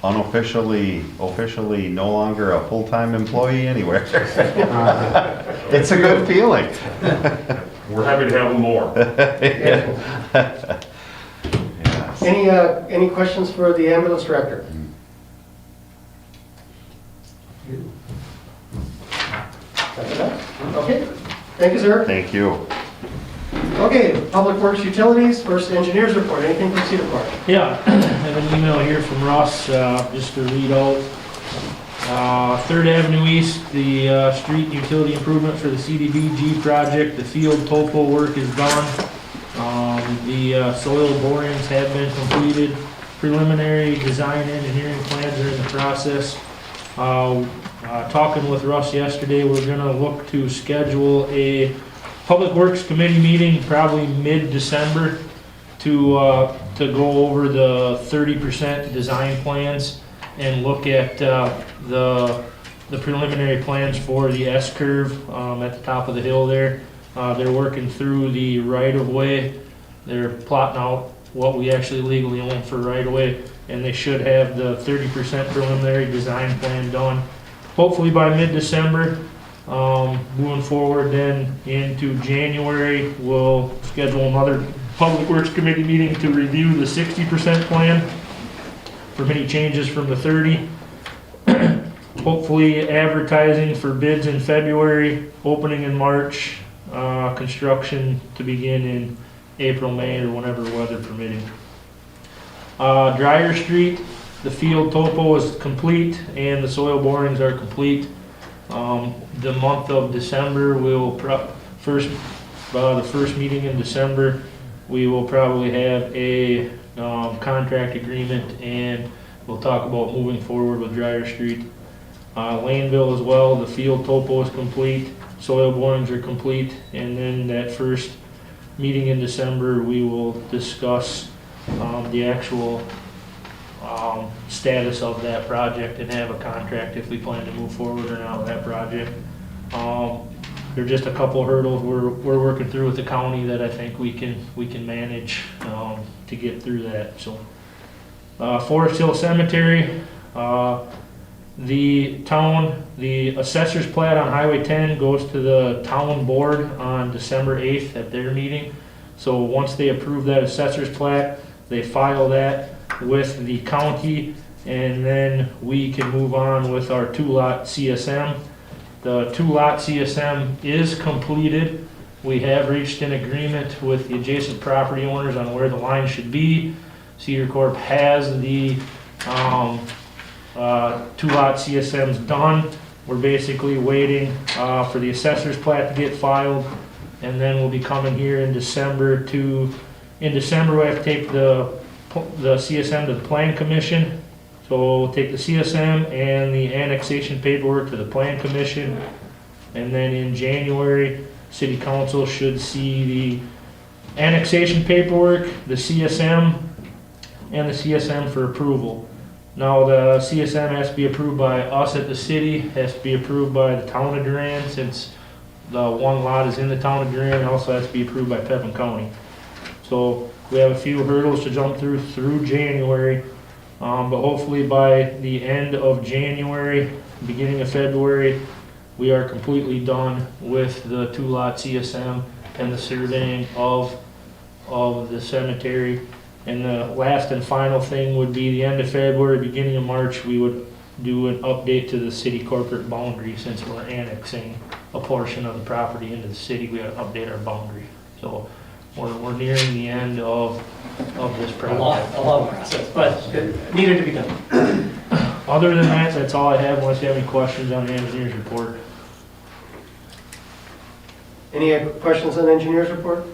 officially no longer a full-time employee anywhere. It's a good feeling. We're happy to have them more. Yes. Any questions for the ambulance director? That's enough? Okay, thank you, sir. Thank you. Okay, Public Works Utilities, first engineers report, anything from Cedar Park? Yeah, I have an email here from Russ, just to read out. 3rd Avenue East, the street utility improvement for the CDBG project, the field topo work is done. The soil borings have been completed. Preliminary design engineering plans are in the process. Talking with Russ yesterday, we're gonna look to schedule a Public Works Committee meeting probably mid-December to go over the 30% design plans and look at the preliminary plans for the S-curve at the top of the hill there. They're working through the right-of-way. They're plotting out what we actually legally own for right-of-way, and they should have the 30% preliminary design plan done, hopefully by mid-December. Moving forward then into January, we'll schedule another Public Works Committee meeting to review the 60% plan for any changes from the 30. Hopefully advertising for bids in February, opening in March, construction to begin in April, May, or whenever weather permitting. Dryer Street, the field topo is complete and the soil borings are complete. The month of December, we'll the first meeting in December, we will probably have a contract agreement, and we'll talk about moving forward with Dryer Street. Laneville as well, the field topo is complete, soil borings are complete, and then that first meeting in December, we will discuss the actual status of that project and have a contract if we plan to move forward or not with that project. There's just a couple hurdles we're working through with the county that I think we can manage to get through that. So, Forest Hill Cemetery, the assessor's plat on Highway 10 goes to the town board on December 8th at their meeting. So once they approve that assessor's plat, they file that with the county, and then we can move on with our 2-lot CSM. The 2-lot CSM is completed. We have reached an agreement with the adjacent property owners on where the line should be. Cedar Corp has the 2-lot CSMs done. We're basically waiting for the assessor's plat to get filed, and then we'll be coming here in December we have to take the CSM to the Plan Commission. So we'll take the CSM and the annexation paperwork to the Plan Commission, and then in January, City Council should see the annexation paperwork, the CSM, and the CSM for approval. Now, the CSM has to be approved by us at the city, has to be approved by the town of Durand, since the one lot is in the town of Durand, and also has to be approved by Pepin County. So we have a few hurdles to jump through January, but hopefully by the end of January, beginning of February, we are completely done with the 2-lot CSM and the surveying of the cemetery. And the last and final thing would be the end of February, beginning of March, we would do an update to the city corporate boundary. Since we're annexing a portion of the property into the city, we have to update our boundary. So we're nearing the end of this project. A long process, but it needed to be done. Other than that, that's all I have, unless you have any questions on the engineer's report. Any questions on the engineer's report?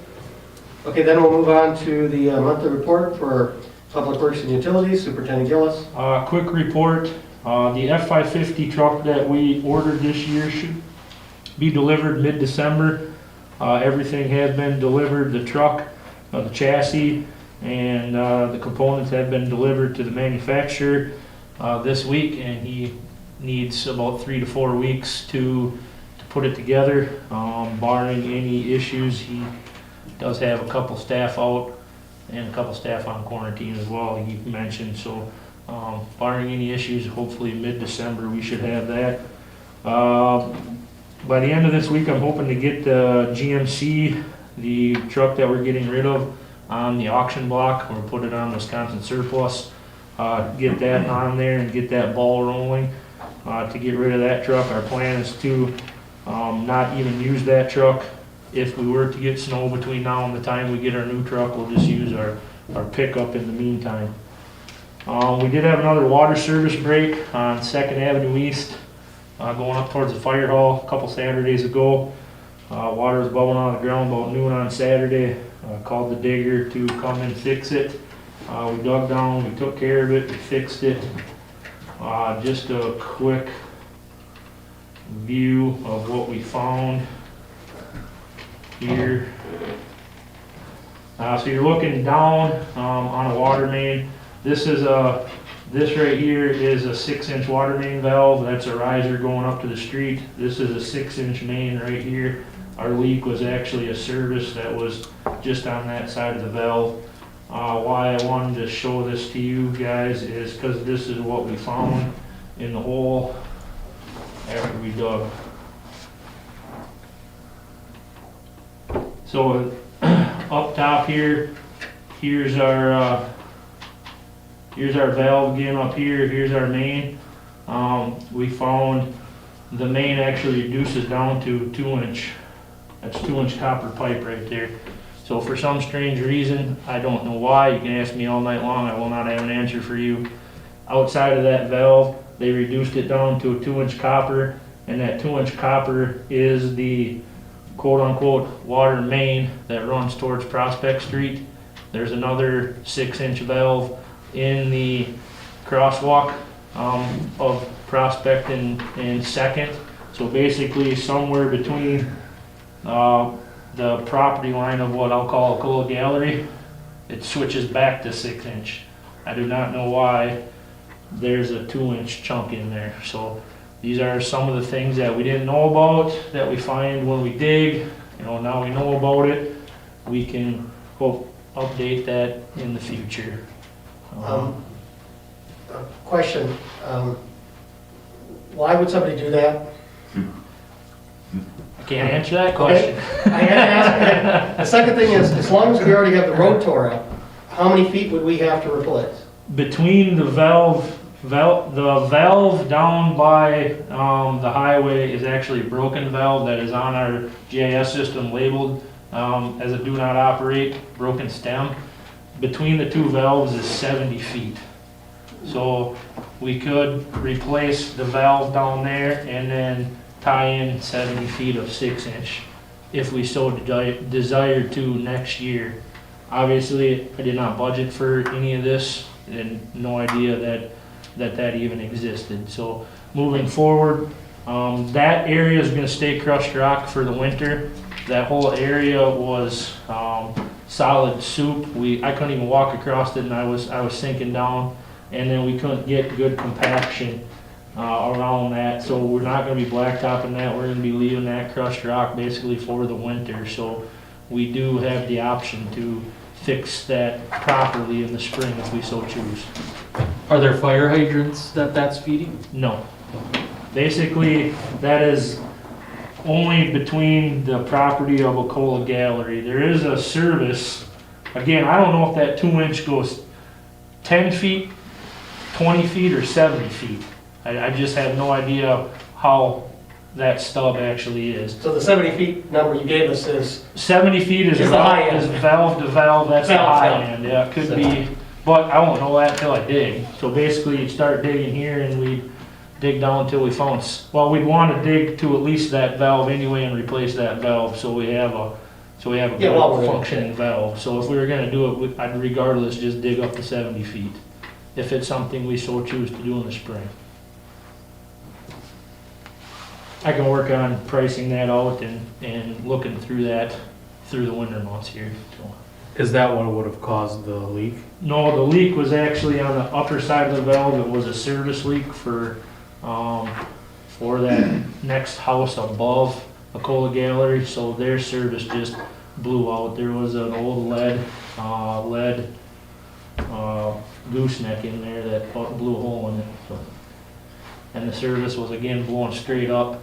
Okay, then we'll move on to the monthly report for Public Works and Utilities, Superintendent Gillis. Quick report, the F-550 truck that we ordered this year should be delivered mid-December. Everything has been delivered, the truck, the chassis, and the components have been delivered to the manufacturer this week, and he needs about 3 to 4 weeks to put it together. Barring any issues, he does have a couple staff out and a couple staff on quarantine as well, he mentioned. So barring any issues, hopefully mid-December we should have that. By the end of this week, I'm hoping to get the GMC, the truck that we're getting rid of, on the auction block. We'll put it on Wisconsin Surplus, get that on there and get that ball rolling to get rid of that truck. Our plan is to not even use that truck. If we were to get snow between now and the time we get our new truck, we'll just use our pickup in the meantime. We did have another water service break on 2nd Avenue East, going up towards the fire hall a couple Saturdays ago. Water was bubbling out of the ground about noon on Saturday. Called the digger to come and fix it. We dug down, we took care of it, we fixed it. Just a quick view of what we found here. So you're looking down on a water main. This right here is a 6-inch water main valve. That's a riser going up to the street. This is a 6-inch main right here. Our leak was actually a service that was just on that side of the valve. Why I wanted to show this to you guys is because this is what we found in the hole after we dug. So up top here, here's our valve again up here. Here's our main. We found the main actually reduces down to 2-inch. That's 2-inch copper pipe right there. So for some strange reason, I don't know why, you can ask me all night long, I will not have an answer for you. Outside of that valve, they reduced it down to a 2-inch copper, and that 2-inch copper is the quote-unquote water main that runs towards Prospect Street. There's another 6-inch valve in the crosswalk of Prospect and Second. So basically somewhere between the property line of what I'll call Alcoa Gallery, it switches back to 6-inch. I do not know why there's a 2-inch chunk in there. So these are some of the things that we didn't know about, that we find when we dig. You know, now we know about it. We can hope update that in the future. Question, why would somebody do that? I can't answer that question. I had to ask, the second thing is, as long as we already have the road tore up, how many feet would we have to replace? Between the valve down by the highway is actually a broken valve that is on our GIS system labeled as a do not operate, broken stem. Between the two valves is 70 feet. So we could replace the valve down there and then tie in 70 feet of 6-inch if we so desire to next year. Obviously, I did not budget for any of this and no idea that even existed. So moving forward, that area is gonna stay crushed rock for the winter. That whole area was solid soup. I couldn't even walk across it and I was sinking down. And then we couldn't get good compaction around that. So we're not gonna be blacktopping that. We're gonna be leaving that crushed rock basically for the winter. So we do have the option to fix that properly in the spring if we so choose. Are there fire hydrants that's feeding? No. Basically, that is only between the property of Alcoa Gallery. There is a service, again, I don't know if that 2-inch goes 10 feet, 20 feet, or 70 feet. I just have no idea how that stub actually is. So the 70 feet number you gave us is, 70 feet is Is the high end. valve to valve, that's the Valve, high valve. end, yeah, it could be, but I won't know that until I dig. So basically, you'd start digging here and we'd dig down until we found, well, we'd want to dig to at least that valve anyway and replace that valve, so we have a Yeah, while we're good at it. functioning valve. So if we were gonna do it, I'd regardless just dig up to 70 feet, if it's something we so choose to do in the spring. I can work on pricing that out and looking through that through the winter months here, so. Is that what would have caused the leak? No, the leak was actually on the upper side of the valve. It was a service leak for that next house above Alcoa Gallery. So their service just blew out. There was an old lead gooseneck in there that blew a hole in it. So. And the service was again blowing straight up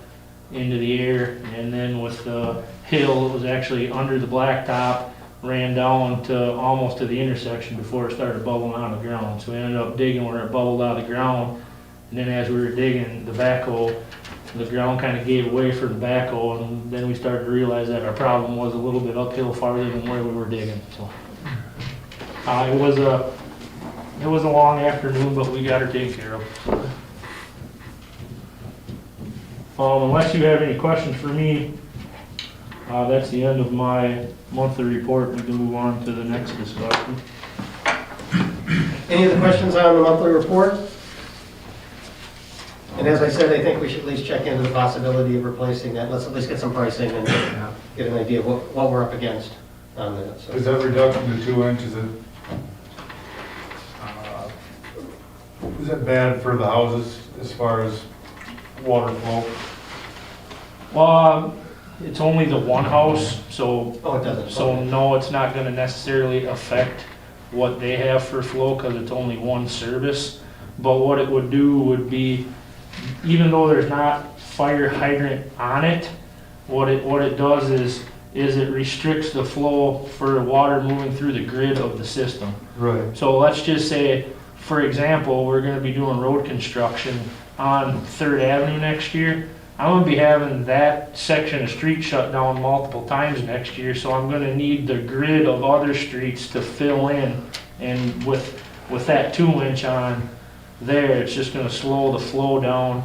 into the air. And then with the hill, it was actually under the blacktop, ran down to almost to the intersection before it started bubbling out of the ground. So we ended up digging where it bubbled out of the ground. And then as we were digging the backhoe, the ground kind of gave way for the backhoe, and then we started to realize that our problem was a little bit uphill farther than where we were digging. So it was a long afternoon, but we got her taken care of. Unless you have any questions for me, that's the end of my monthly report. We can move on to the next discussion. any other questions on the monthly report? And as I said, I think we should at least check into the possibility of replacing that. Let's at least get some pricing and get an idea of what we're up against on that. So. Is that reduction to 2 inches, is it bad for the houses as far as water flow? Well, it's only the one house, so Oh, it doesn't. So Okay. no, it's not gonna necessarily affect what they have for flow, because it's only one service. But what it would do would be, even though there's not fire hydrant on it, what it does is it restricts the flow for water moving through the grid of the system. Right. So let's just say, for example, we're gonna be doing road construction on 3rd Avenue next year. I'm gonna be having that section of street shut down multiple times next year, so I'm gonna need the grid of other streets to fill in. And with that 2-inch on there, it's just gonna slow the flow down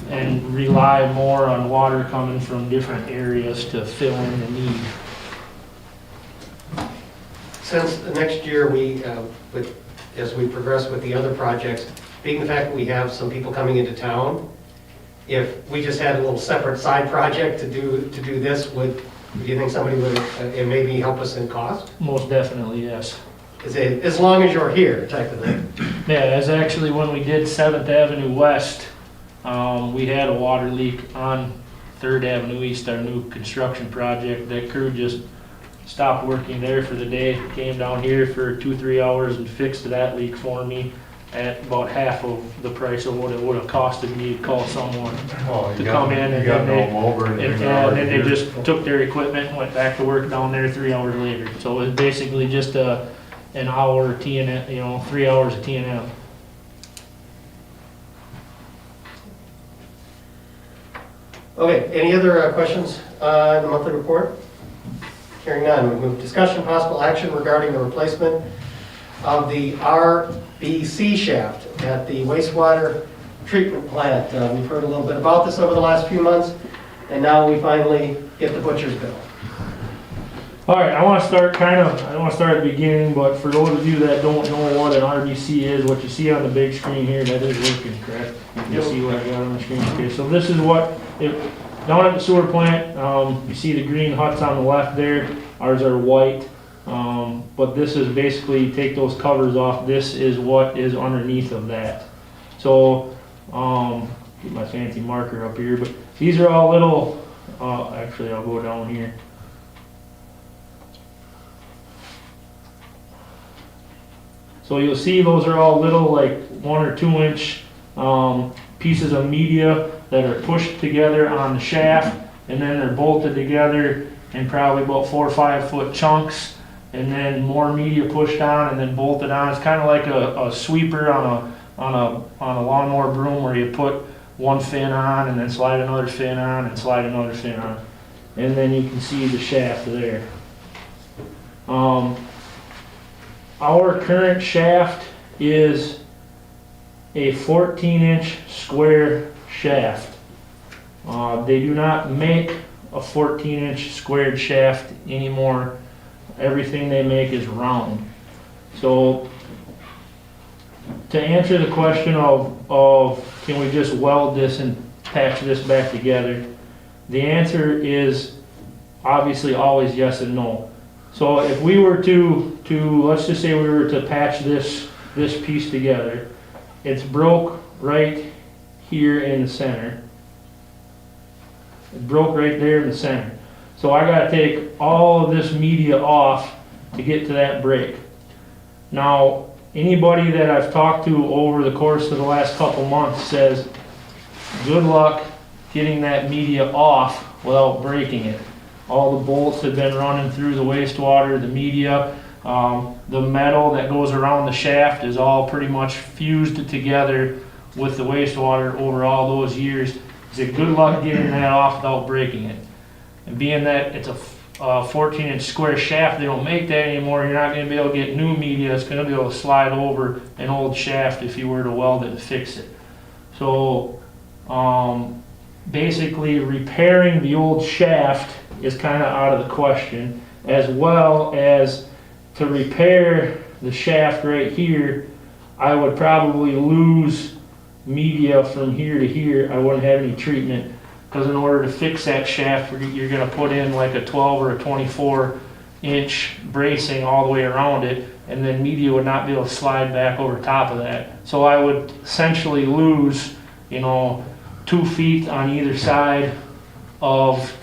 and rely more on water coming from different areas to fill in the need. Since the next year, as we progress with the other projects, being the fact that we have some people coming into town, if we just had a little separate side project to do this, do you think somebody would maybe help us in cost? Most definitely, yes. As long as you're here, type of thing. Yeah, as actually when we did 7th Avenue West, we had a water leak on 3rd Avenue East, our new construction project. That crew just stopped working there for the day, came down here for 2-3 hours and fixed that leak for me at about half of the price of what it would have costed me to call someone to come in, and then they just took their equipment and went back to work down there 3 hours later. So it was basically just an hour T&M, 3 hours of T&M. Okay, any other questions on the monthly report? Hearing none, we move discussion possible action regarding the replacement of the RBC shaft at the wastewater treatment plant. We've heard a little bit about this over the last few months, and now we finally get the butcher's bill. All right, I want to start at the beginning, but for those of you that don't know what an RBC is, what you see on the big screen here, that is working, correct? You see what I got on the screen? Okay, so this is down at the sewer plant, you see the green huts on the left there, ours are white, but this is basically, take those covers off, this is what is underneath of that. So, get my fancy marker up here, but these are all little, actually I'll go down here. So you'll see those are all little like 1 or 2 inch pieces of media that are pushed together on the shaft, and then they're bolted together in probably about 4 or 5 foot chunks, and then more media pushed on and then bolted on. It's kind of like a sweeper on a lawnmower broom, where you put one fin on and then slide another fin on and slide another fin on, and then you can see the shaft there. Our current shaft is a 14-inch square shaft. They do not make a 14-inch squared shaft anymore. Everything they make is round. So to answer the question of can we just weld this and patch this back together, the answer is obviously always yes and no. So if we were to let's just say we were to patch this piece together, it's broke right here in the center. It broke right there in the center. So I got to take all of this media off to get to that break. Now, anybody that I've talked to over the course of the last couple months says, good luck getting that media off without breaking it. All the bolts have been running through the wastewater, the media, the metal that goes around the shaft is all pretty much fused together with the wastewater over all those years. He said, good luck getting that off without breaking it. And being that it's a 14-inch square shaft, they don't make that anymore, you're not going to be able to get new media. It's going to be able to slide over an old shaft if you were to weld it and fix it. So basically repairing the old shaft is kind of out of the question, as well as to repair the shaft right here. I would probably lose media from here to here. I wouldn't have any treatment, because in order to fix that shaft, you're going to put in like a 12 or a 24-inch bracing all the way around it, and then media would not be able to slide back over top of that. So I would essentially lose, 2 feet on either side of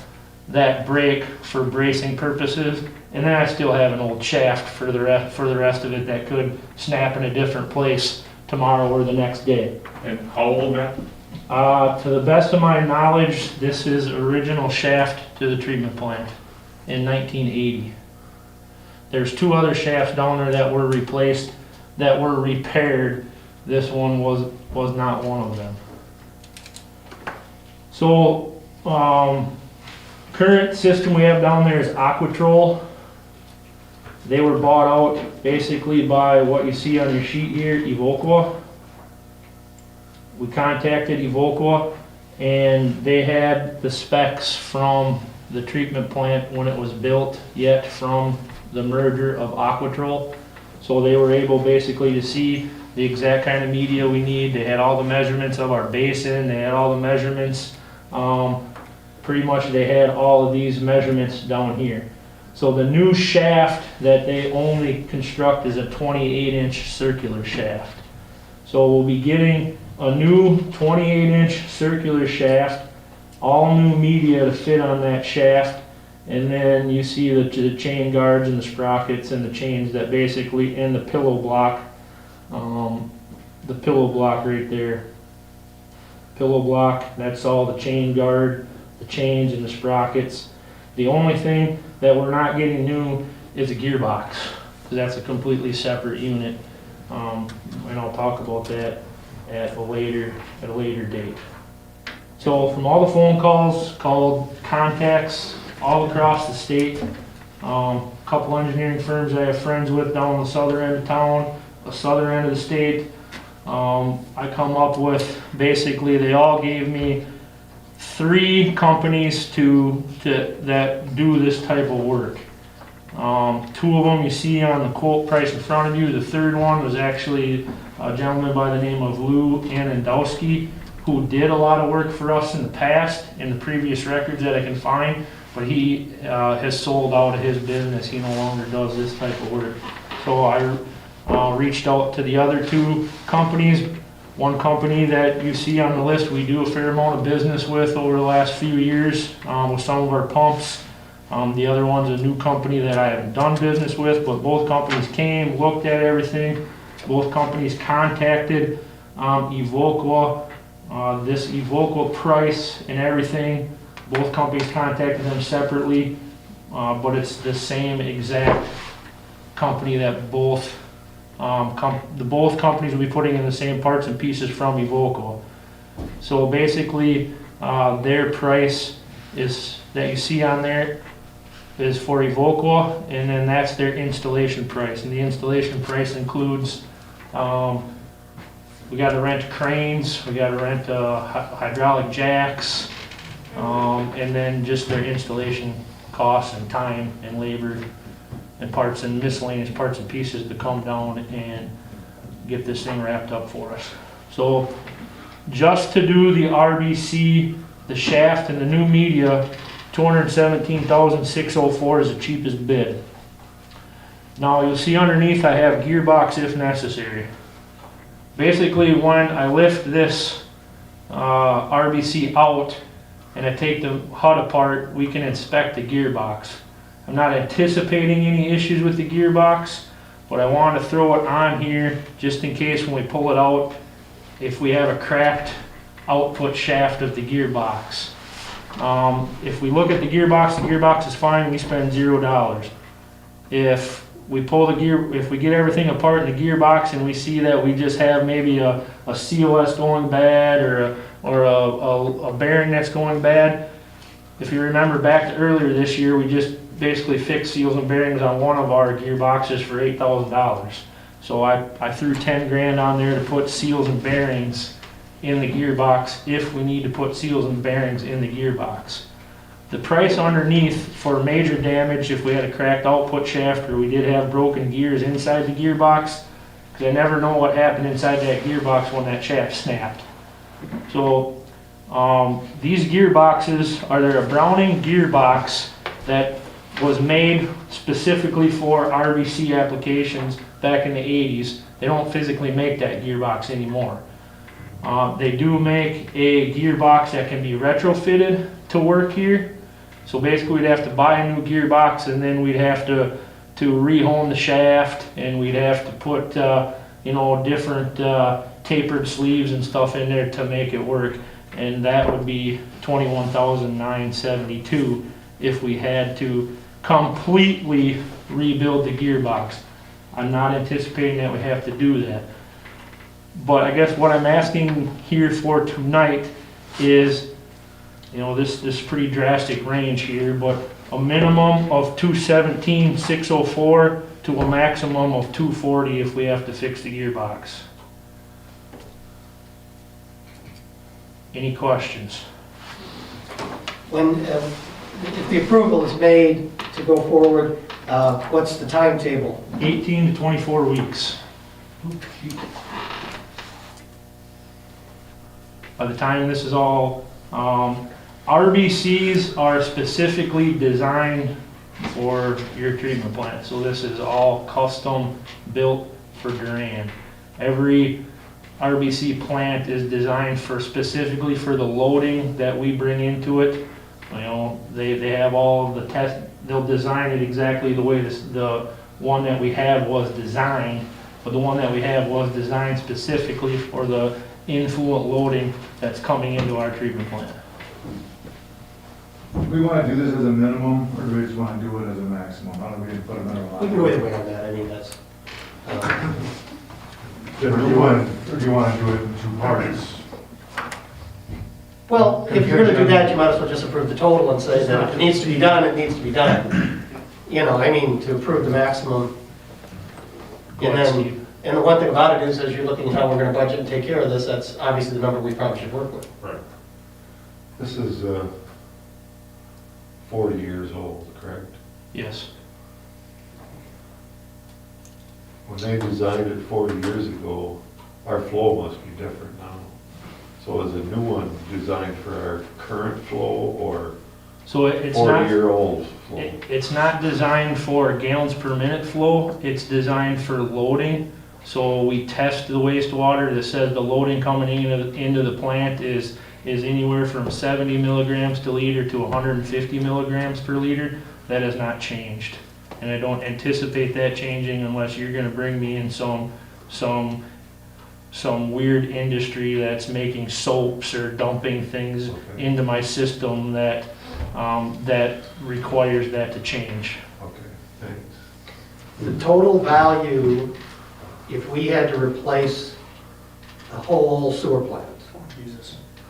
that break for bracing purposes, and then I still have an old shaft for the rest of it that could snap in a different place tomorrow or the next day. And how old, Matt? To the best of my knowledge, this is original shaft to the treatment plant in 1980. There's 2 other shafts down there that were replaced, that were repaired. This one was not one of them. So, current system we have down there is Aquatrol. They were bought out basically by what you see on your sheet here, Evoqua. We contacted Evoqua, and they had the specs from the treatment plant when it was built, yet from the merger of Aquatrol. So they were able basically to see the exact kind of media we need. They had all the measurements of our basin, they had all the measurements, pretty much they had all of these measurements down here. So the new shaft that they only construct is a 28-inch circular shaft. So we'll be getting a new 28-inch circular shaft, all new media to fit on that shaft, and then you see the chain guards and the sprockets and the chains that basically, and the pillow block right there. Pillow block, that's all the chain guard, the chains and the sprockets. The only thing that we're not getting new is a gearbox, because that's a completely separate unit. And I'll talk about that at a later date. So from all the phone calls, called contacts all across the state, a couple engineering firms I have friends with down the southern end of town, the southern end of the state, I come up with, basically they all gave me 3 companies that do this type of work. 2 of them you see on the quote price in front of you. The third one was actually a gentleman by the name of Lou Anandowski, who did a lot of work for us in the past, in the previous records that I can find, but he has sold out of his business. He no longer does this type of work. So I reached out to the other 2 companies. One company that you see on the list we do a fair amount of business with over the last few years with some of our pumps. The other one's a new company that I haven't done business with, but both companies came, looked at everything. Both companies contacted Evoqua. This Evoqua price and everything, both companies contacted them separately, but it's the same exact company that both companies will be putting in the same parts and pieces from Evoqua. So basically, their price is that you see on there is for Evoqua, and then that's their installation price. And the installation price includes, we got to rent cranes, we got to rent hydraulic jacks, and then just their installation costs and time and labor and parts and miscellaneous parts and pieces to come down and get this thing wrapped up for us. So just to do the RBC, the shaft and the new media, $217,604 is the cheapest bid. Now you'll see underneath I have gearbox if necessary. Basically when I lift this RBC out and I take the HUD apart, we can inspect the gearbox. I'm not anticipating any issues with the gearbox, but I want to throw it on here just in case when we pull it out, if we have a cracked output shaft of the gearbox. If we look at the gearbox is fine, we spend $0. If we pull the gear, if we get everything apart in the gearbox and we see that we just have maybe a COS going bad or a bearing that's going bad, if you remember back to earlier this year, we just basically fixed seals and bearings on one of our gearboxes for $8,000. So I threw 10 grand on there to put seals and bearings in the gearbox if we need to put seals and bearings in the gearbox. The price underneath for major damage, if we had a cracked output shaft or we did have broken gears inside the gearbox, because I never know what happened inside that gearbox when that shaft snapped. So these gearboxes are a Browning gearbox that was made specifically for RBC applications back in the 80s. They don't physically make that gearbox anymore. They do make a gearbox that can be retrofitted to work here. So basically we'd have to buy a new gearbox and then we'd have to rehome the shaft, and we'd have to put different tapered sleeves and stuff in there to make it work. And that would be $21,972 if we had to completely rebuild the gearbox. I'm not anticipating that we have to do that. But I guess what I'm asking here for tonight is, this is pretty drastic range here, but a minimum of $217,604 to a maximum of $240 if we have to fix the gearbox. Any questions? if the approval is made to go forward, what's the timetable? 18 to 24 weeks. By the time this is all, RBCs are specifically designed for your treatment plant. So this is all custom built for Durand. Every RBC plant is designed for specifically for the loading that we bring into it. You know, they have all of the test, they'll design it exactly the way the one that we have was designed, but the one that we have was designed specifically for the influent loading that's coming into our treatment plant. Do we want to do this as a minimum, or do we just want to do it as a maximum? How do we put a minimum on We it? can go either way on that, I mean, that's, Or do you want to do it in two parts? well, if you're gonna do that, you might as well just approve the total and say that if it needs to be done, it needs to be done. You know, I mean, to approve the maximum. And then, and the one thing about it is, as you're looking at how we're gonna budget and take care of this, that's obviously the number we probably should work with. Right. This is 40 years old, correct? Yes. When they designed it 40 years ago, our flow must be different now. So is a new one designed for our current flow or So it's not. 40-year-old flow? It's not designed for gallons per minute flow, it's designed for loading. So we test the wastewater that says the loading coming into the plant is anywhere from 70 milligrams per liter to 150 milligrams per liter. That has not changed. And I don't anticipate that changing unless you're gonna bring me in some weird industry that's making soaps or dumping things Okay. into my system that requires that to change. Okay, thanks. The total value, if we had to replace the whole sewer plant,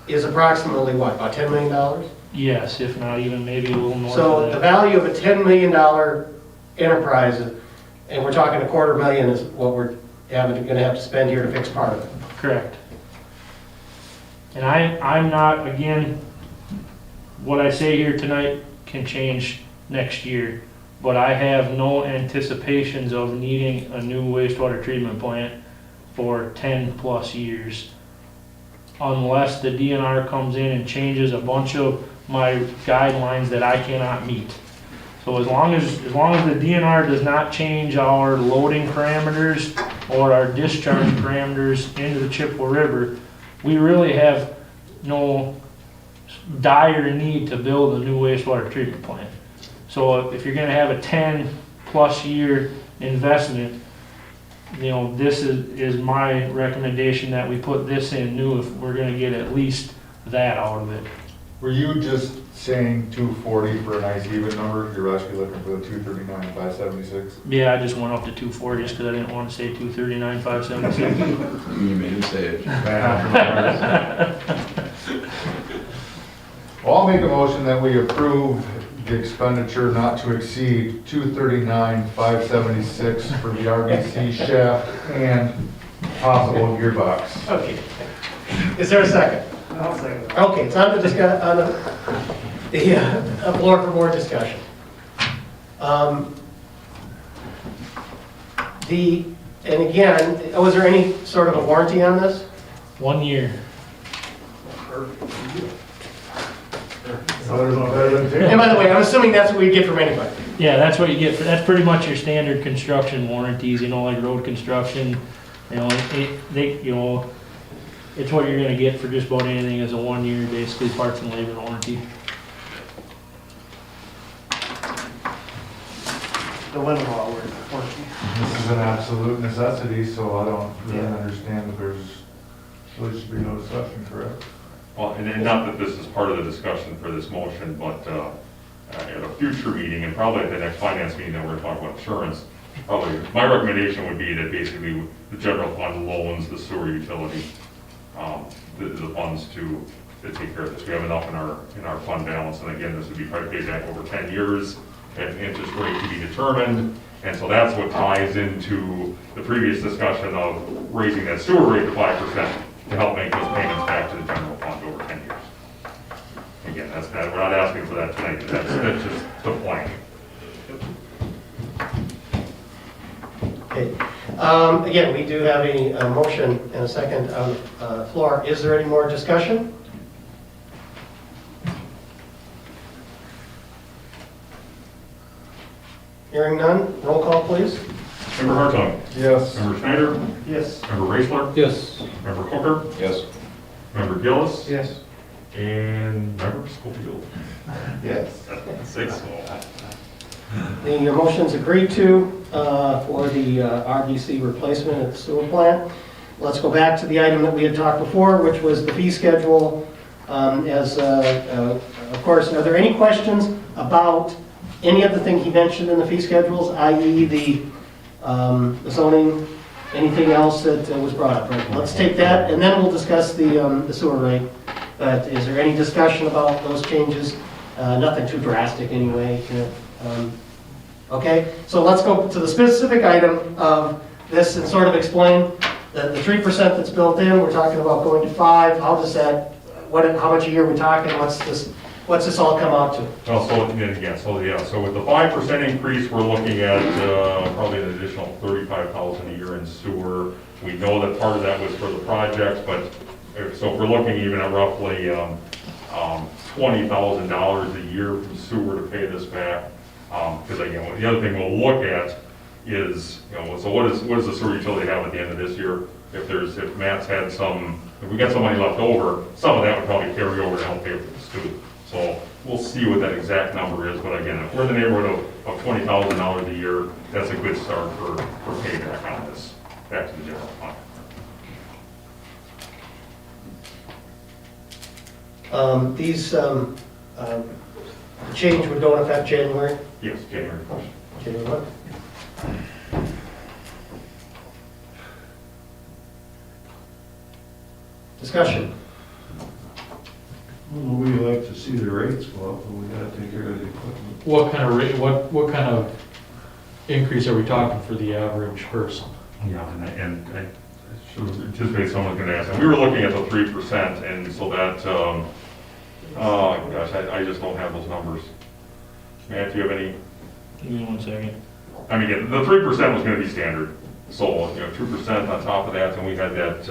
is approximately what, about $10 million? Yes, if not even maybe a little more So than the that. value of a $10 million enterprise, and we're talking $250,000 is what we're gonna have to spend here to fix part of it. Correct. And I'm not, again, what I say here tonight can change next year, but I have no anticipations of needing a new wastewater treatment plant for 10 plus years. Unless the DNR comes in and changes a bunch of my guidelines that I cannot meet. So as long as the DNR does not change our loading parameters or our discharge parameters into the Chippewa River, we really have no dire need to build a new wastewater treatment plant. So if you're gonna have a 10-plus year investment, you know, this is my recommendation that we put this in new if we're gonna get at least that out of it. Were you just saying 240 for a nice even number? You're actually looking for the 239, 576? Yeah, I just went up to 240 just because I didn't want to say 239, 576. You made him say it. Well, I'll make a motion that we approve the expenditure not to exceed 239, 576 for the RBC shaft and possible gearbox. Okay. Is there a second? I'll second that. Okay, it's on the floor for more discussion. And again, was there any sort of a warranty on this? 1 year. Better than And by the way, I'm assuming that's what we get from anybody. Yeah, that's what you get. That's pretty much your standard construction warranties, you know, like road construction. You know, it's what you're gonna get for just about anything as a 1 year, basically parts and labor warranty. The window warranty. This is an absolute necessity, so I don't really understand that really should be no discussion, correct? Well, and not that this is part of the discussion for this motion, but at a future meeting, and probably at the next finance meeting that we're gonna talk about insurance, probably, my recommendation would be that basically the general fund loans the sewer utility, the funds to take care of this. We have enough in our fund balance, and again, this would be probably paid back over 10 years at an interest rate to be determined. And so that's what ties into the previous discussion of raising that sewer rate to 5% to help make those payments back to the general fund over 10 years. Again, that's not, we're not asking for that tonight, that's just the plan. Okay. Again, we do have a motion and a second on the floor. Is there any more discussion? Hearing none, roll call, please. Member Hartung, Yes. Member Schneider, Yes. Member Raisler, Yes. Member Hooker, Yes. Member Gillis, Yes. and Member Schofield. Yes. 6-0. The motion's agreed to for the RBC replacement at the sewer plant. Let's go back to the item that we had talked before, which was the fee schedule. Of course, are there any questions about any of the thing he mentioned in the fee schedules, i.e. the zoning, anything else that was brought up? Right, let's take that, and then we'll discuss the sewer rate. But is there any discussion about those changes? Nothing too drastic anyway. Okay, so let's go to the specific item of this and sort of explain the 3% that's built in. We're talking about going to 5. How does that, how much a year are we talking? What's this all come out to? Well, so with the 5% increase, we're looking at probably an additional $35,000 a year in sewer. We know that part of that was for the projects, but so if we're looking even at roughly $20,000 a year from sewer to pay this back. Because again, the other thing we'll look at is, so what does the sewer utility have at the end of this year? If Matt's had if we got some money left over, some of that would probably carry over to help pay for this too. So we'll see what that exact number is, but again, if we're in the neighborhood of $20,000 a year, that's a good start for payback on this, back to the general fund. These change would go in effect January? Yes, January 1st. January 1. Discussion. Well, we like to see the rates go up, but we gotta take care of the equipment. What kind of rate, what kind of increase are we talking for the average person? Yeah, and I should have anticipated someone was gonna ask, and we were looking at the 3%, and so that, oh gosh, I just don't have those numbers. Matt, do you have any? Give me 1 second. I mean, again, the 3% was gonna be standard, so, 2% on top of that, and we had that,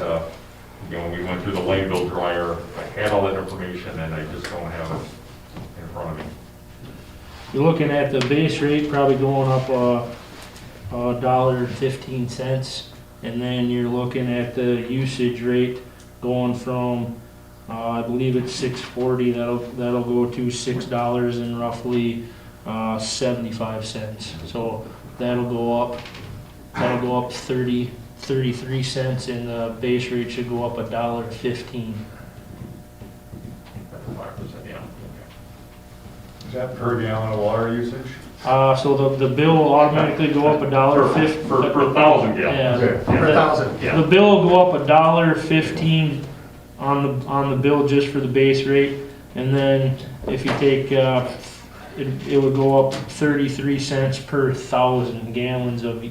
when we went through the lane bill dryer, I had all that information, and I just don't have it in front of me. You're looking at the base rate probably going up $1.15, and then you're looking at the usage rate going from, I believe it's $6.40, that'll go to $6 and roughly 75 cents. So that'll go up 33 cents, and the base rate should go up $1.15. 5%, yeah. Is that per gallon of water usage? So the bill will automatically go up $1.50 Per 1,000 gallons. Yeah. Okay. Per 1,000. The bill will go up $1.15 on the bill just for the base rate, and then if you take, it would go up 33 cents per 1,000 gallons of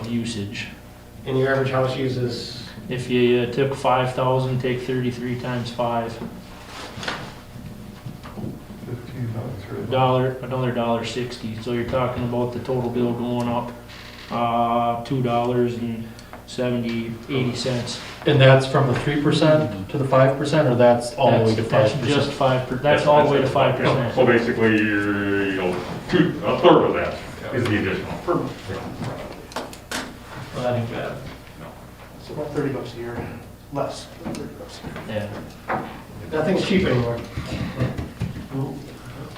usage. And your average house uses, If you took 5,000, take 33 times 5, another $1.60. So you're talking about the total bill going up $2.80. And that's from the 3% to the 5%, or that's all the way to 5%? That's just 5%. That's all the way to 5%. So basically, a third of that is the additional. Well, that ain't bad. It's about $30 a year, less than $30 a year. Yeah. nothing's cheap anymore.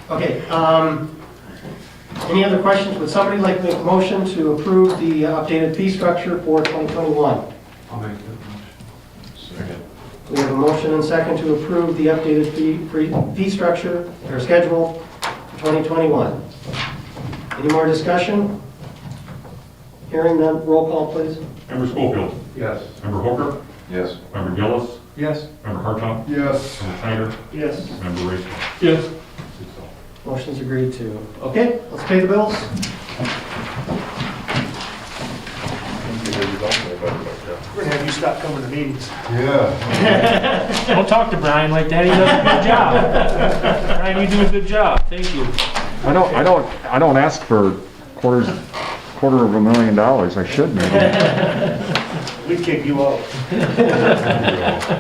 Okay, any other questions? Would somebody like to make a motion to approve the updated fee structure for 2021? I'll make that motion. Second. We have a motion and second to approve the updated fee structure or schedule for 2021. Any more discussion? Hearing none, roll call, please. Member Schofield, Yes. Member Hooker, Yes. Member Gillis, Yes. Member Hartung, Yes. Member Schneider, Yes. Member Raisler. Yes. Motion's agreed to. Okay, let's pay the bills. We're gonna have you stop coming to meetings. Yeah. Don't talk to Brian like that, he does a good job. Brian, you do a good job, thank you. I don't ask for $250,000. I should maybe. We'd kick you out.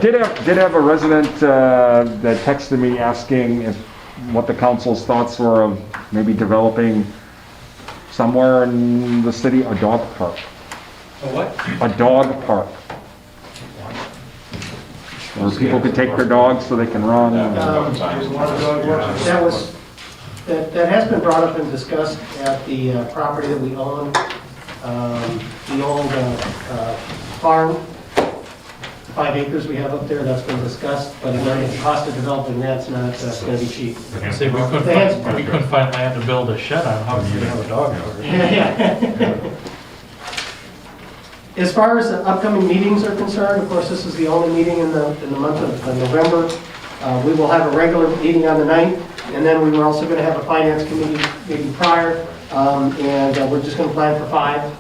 Did have a resident that texted me asking what the council's thoughts were of maybe developing somewhere in the city a dog park. A what? A dog park. Where people could take their dogs so they can run. That has been brought up and discussed at the property that we own, the old farm, 5 acres we have up there, that's been discussed, but again, the cost of developing that's not going to be cheap. Say, we couldn't find land to build a shed on, how could you have a dog park? As far as the upcoming meetings are concerned, of course, this is the only meeting in the month of November. We will have a regular meeting on the 9th, and then we were also going to have a finance committee meeting prior, and we're just going to plan for 5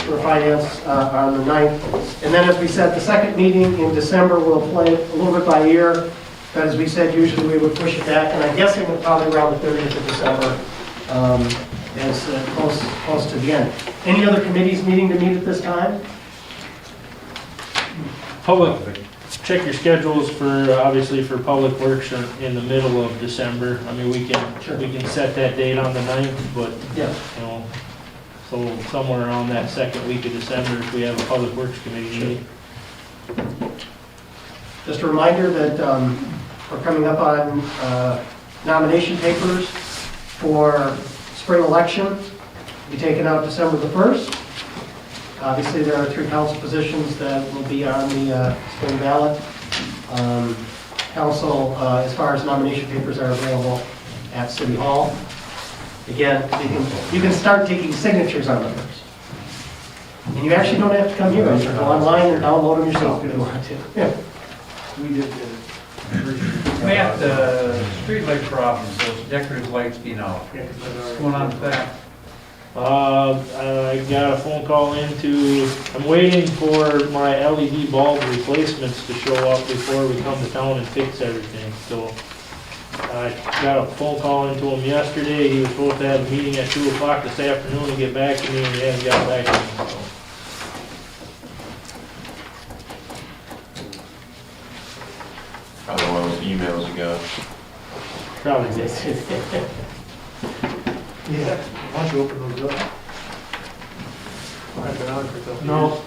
for finance on the 9th. And then, as we said, the second meeting in December, we'll play it a little bit by ear, but as we said, usually we would push it back, and I'm guessing it's probably around the 30th of December, as close to the end. Any other committees meeting to meet at this time? Public, check your schedules for, obviously for Public Works in the middle of December. I mean, we can set that date on the 9th, but, Yeah. you know, so somewhere around that second week of December, if we have a Public Works Committee meeting. Just a reminder that we're coming up on nomination papers for spring election, be taken out December the 1st. Obviously, there are 3 council positions that will be on the spring ballot. Council, as far as nomination papers are available at City Hall. Again, you can start taking signatures on them. And you actually don't have to come here, you can go online or download them yourself if you want to. Yeah. We did get it. Matt, the street lights are off, so it's decorative lights being out. Yeah, 'cause then What's going on with that? I got a phone call I'm waiting for my LED bulb replacements to show up before we come to town and fix everything, so. I got a phone call into him yesterday, he was supposed to have a meeting at 2 o'clock this afternoon and get back to me, and he hasn't got back to me, so. Probably one of those emails you got. Probably did. Yeah, why don't you open those up? I've been on for a couple No. years.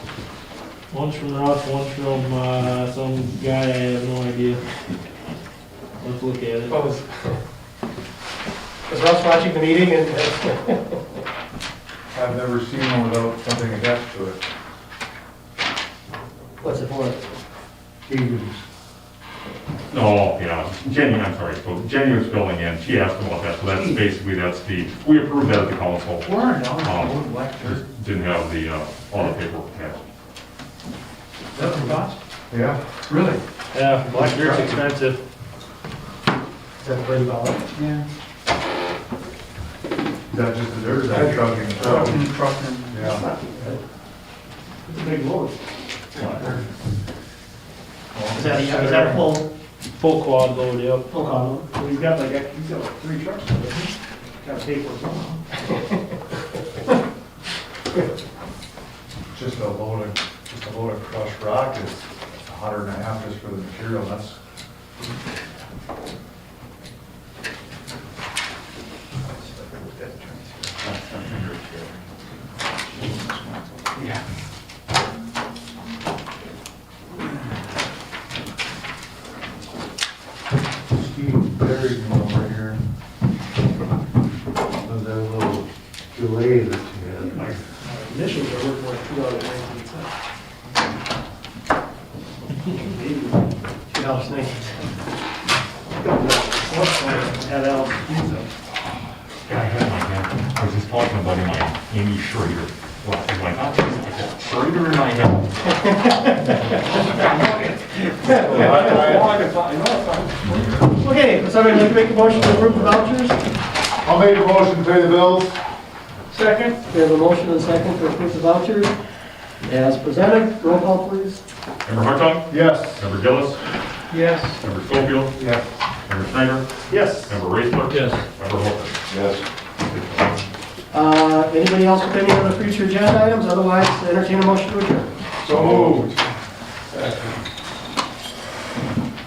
One's from Russ, one's from, some guy, I have no idea. Let's look at it. Was Russ watching the meeting and? I've never seen one without something attached to it. What's it for? Eagles. Oh, yeah, Jenny, I'm sorry, so Jenny was filling in, she asked about that, so that's basically, we approved that at the council. Where now? Black shirt. Just didn't have the, all the paperwork attached. Is that what it cost? Yeah. Really? Yeah, black dirt's expensive. Is that the Brady Ball? Yeah. Is that just the dirt, or is that trucking? Trucking. Yeah. It's a big load. Is that a Full quad load, yep. full column? Well, he's got like 3 trucks with it. Got to pay for it. Just a load of crushed rock is $150 just for the material, that's. Yeah. Steve buried me over here. Of that little delay that you had. My initials are worth more than $2.19. Maybe. $2.19. Had Al pizza. Yeah, I had my hand, I was just talking about my Amy Schrader. Well, I was like, oh, Schrader in my head. Okay, would somebody like to make a motion to approve the vouchers? I'll make a motion to pay the bills. Second. We have a motion and second to approve the vouchers. As presented, roll call, please. Member Hartung? Yes. Member Gillis? Yes. Member Schofield? Yes. Member Schneider? Yes. Member Raisler? Yes. Member Holden? Yes. Anybody else with any other future agenda items? Otherwise, entertain a motion to adjourn. So moved.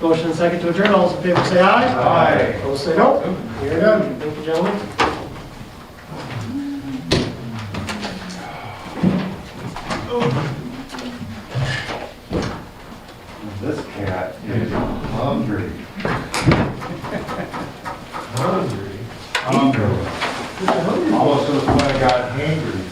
Motion and second to adjourn. All those in favor say aye. Aye. Opposed say no. We are done. Thank you, gentlemen. This cat is hungry. Hungry? Hungry. Almost to the point I got hangry.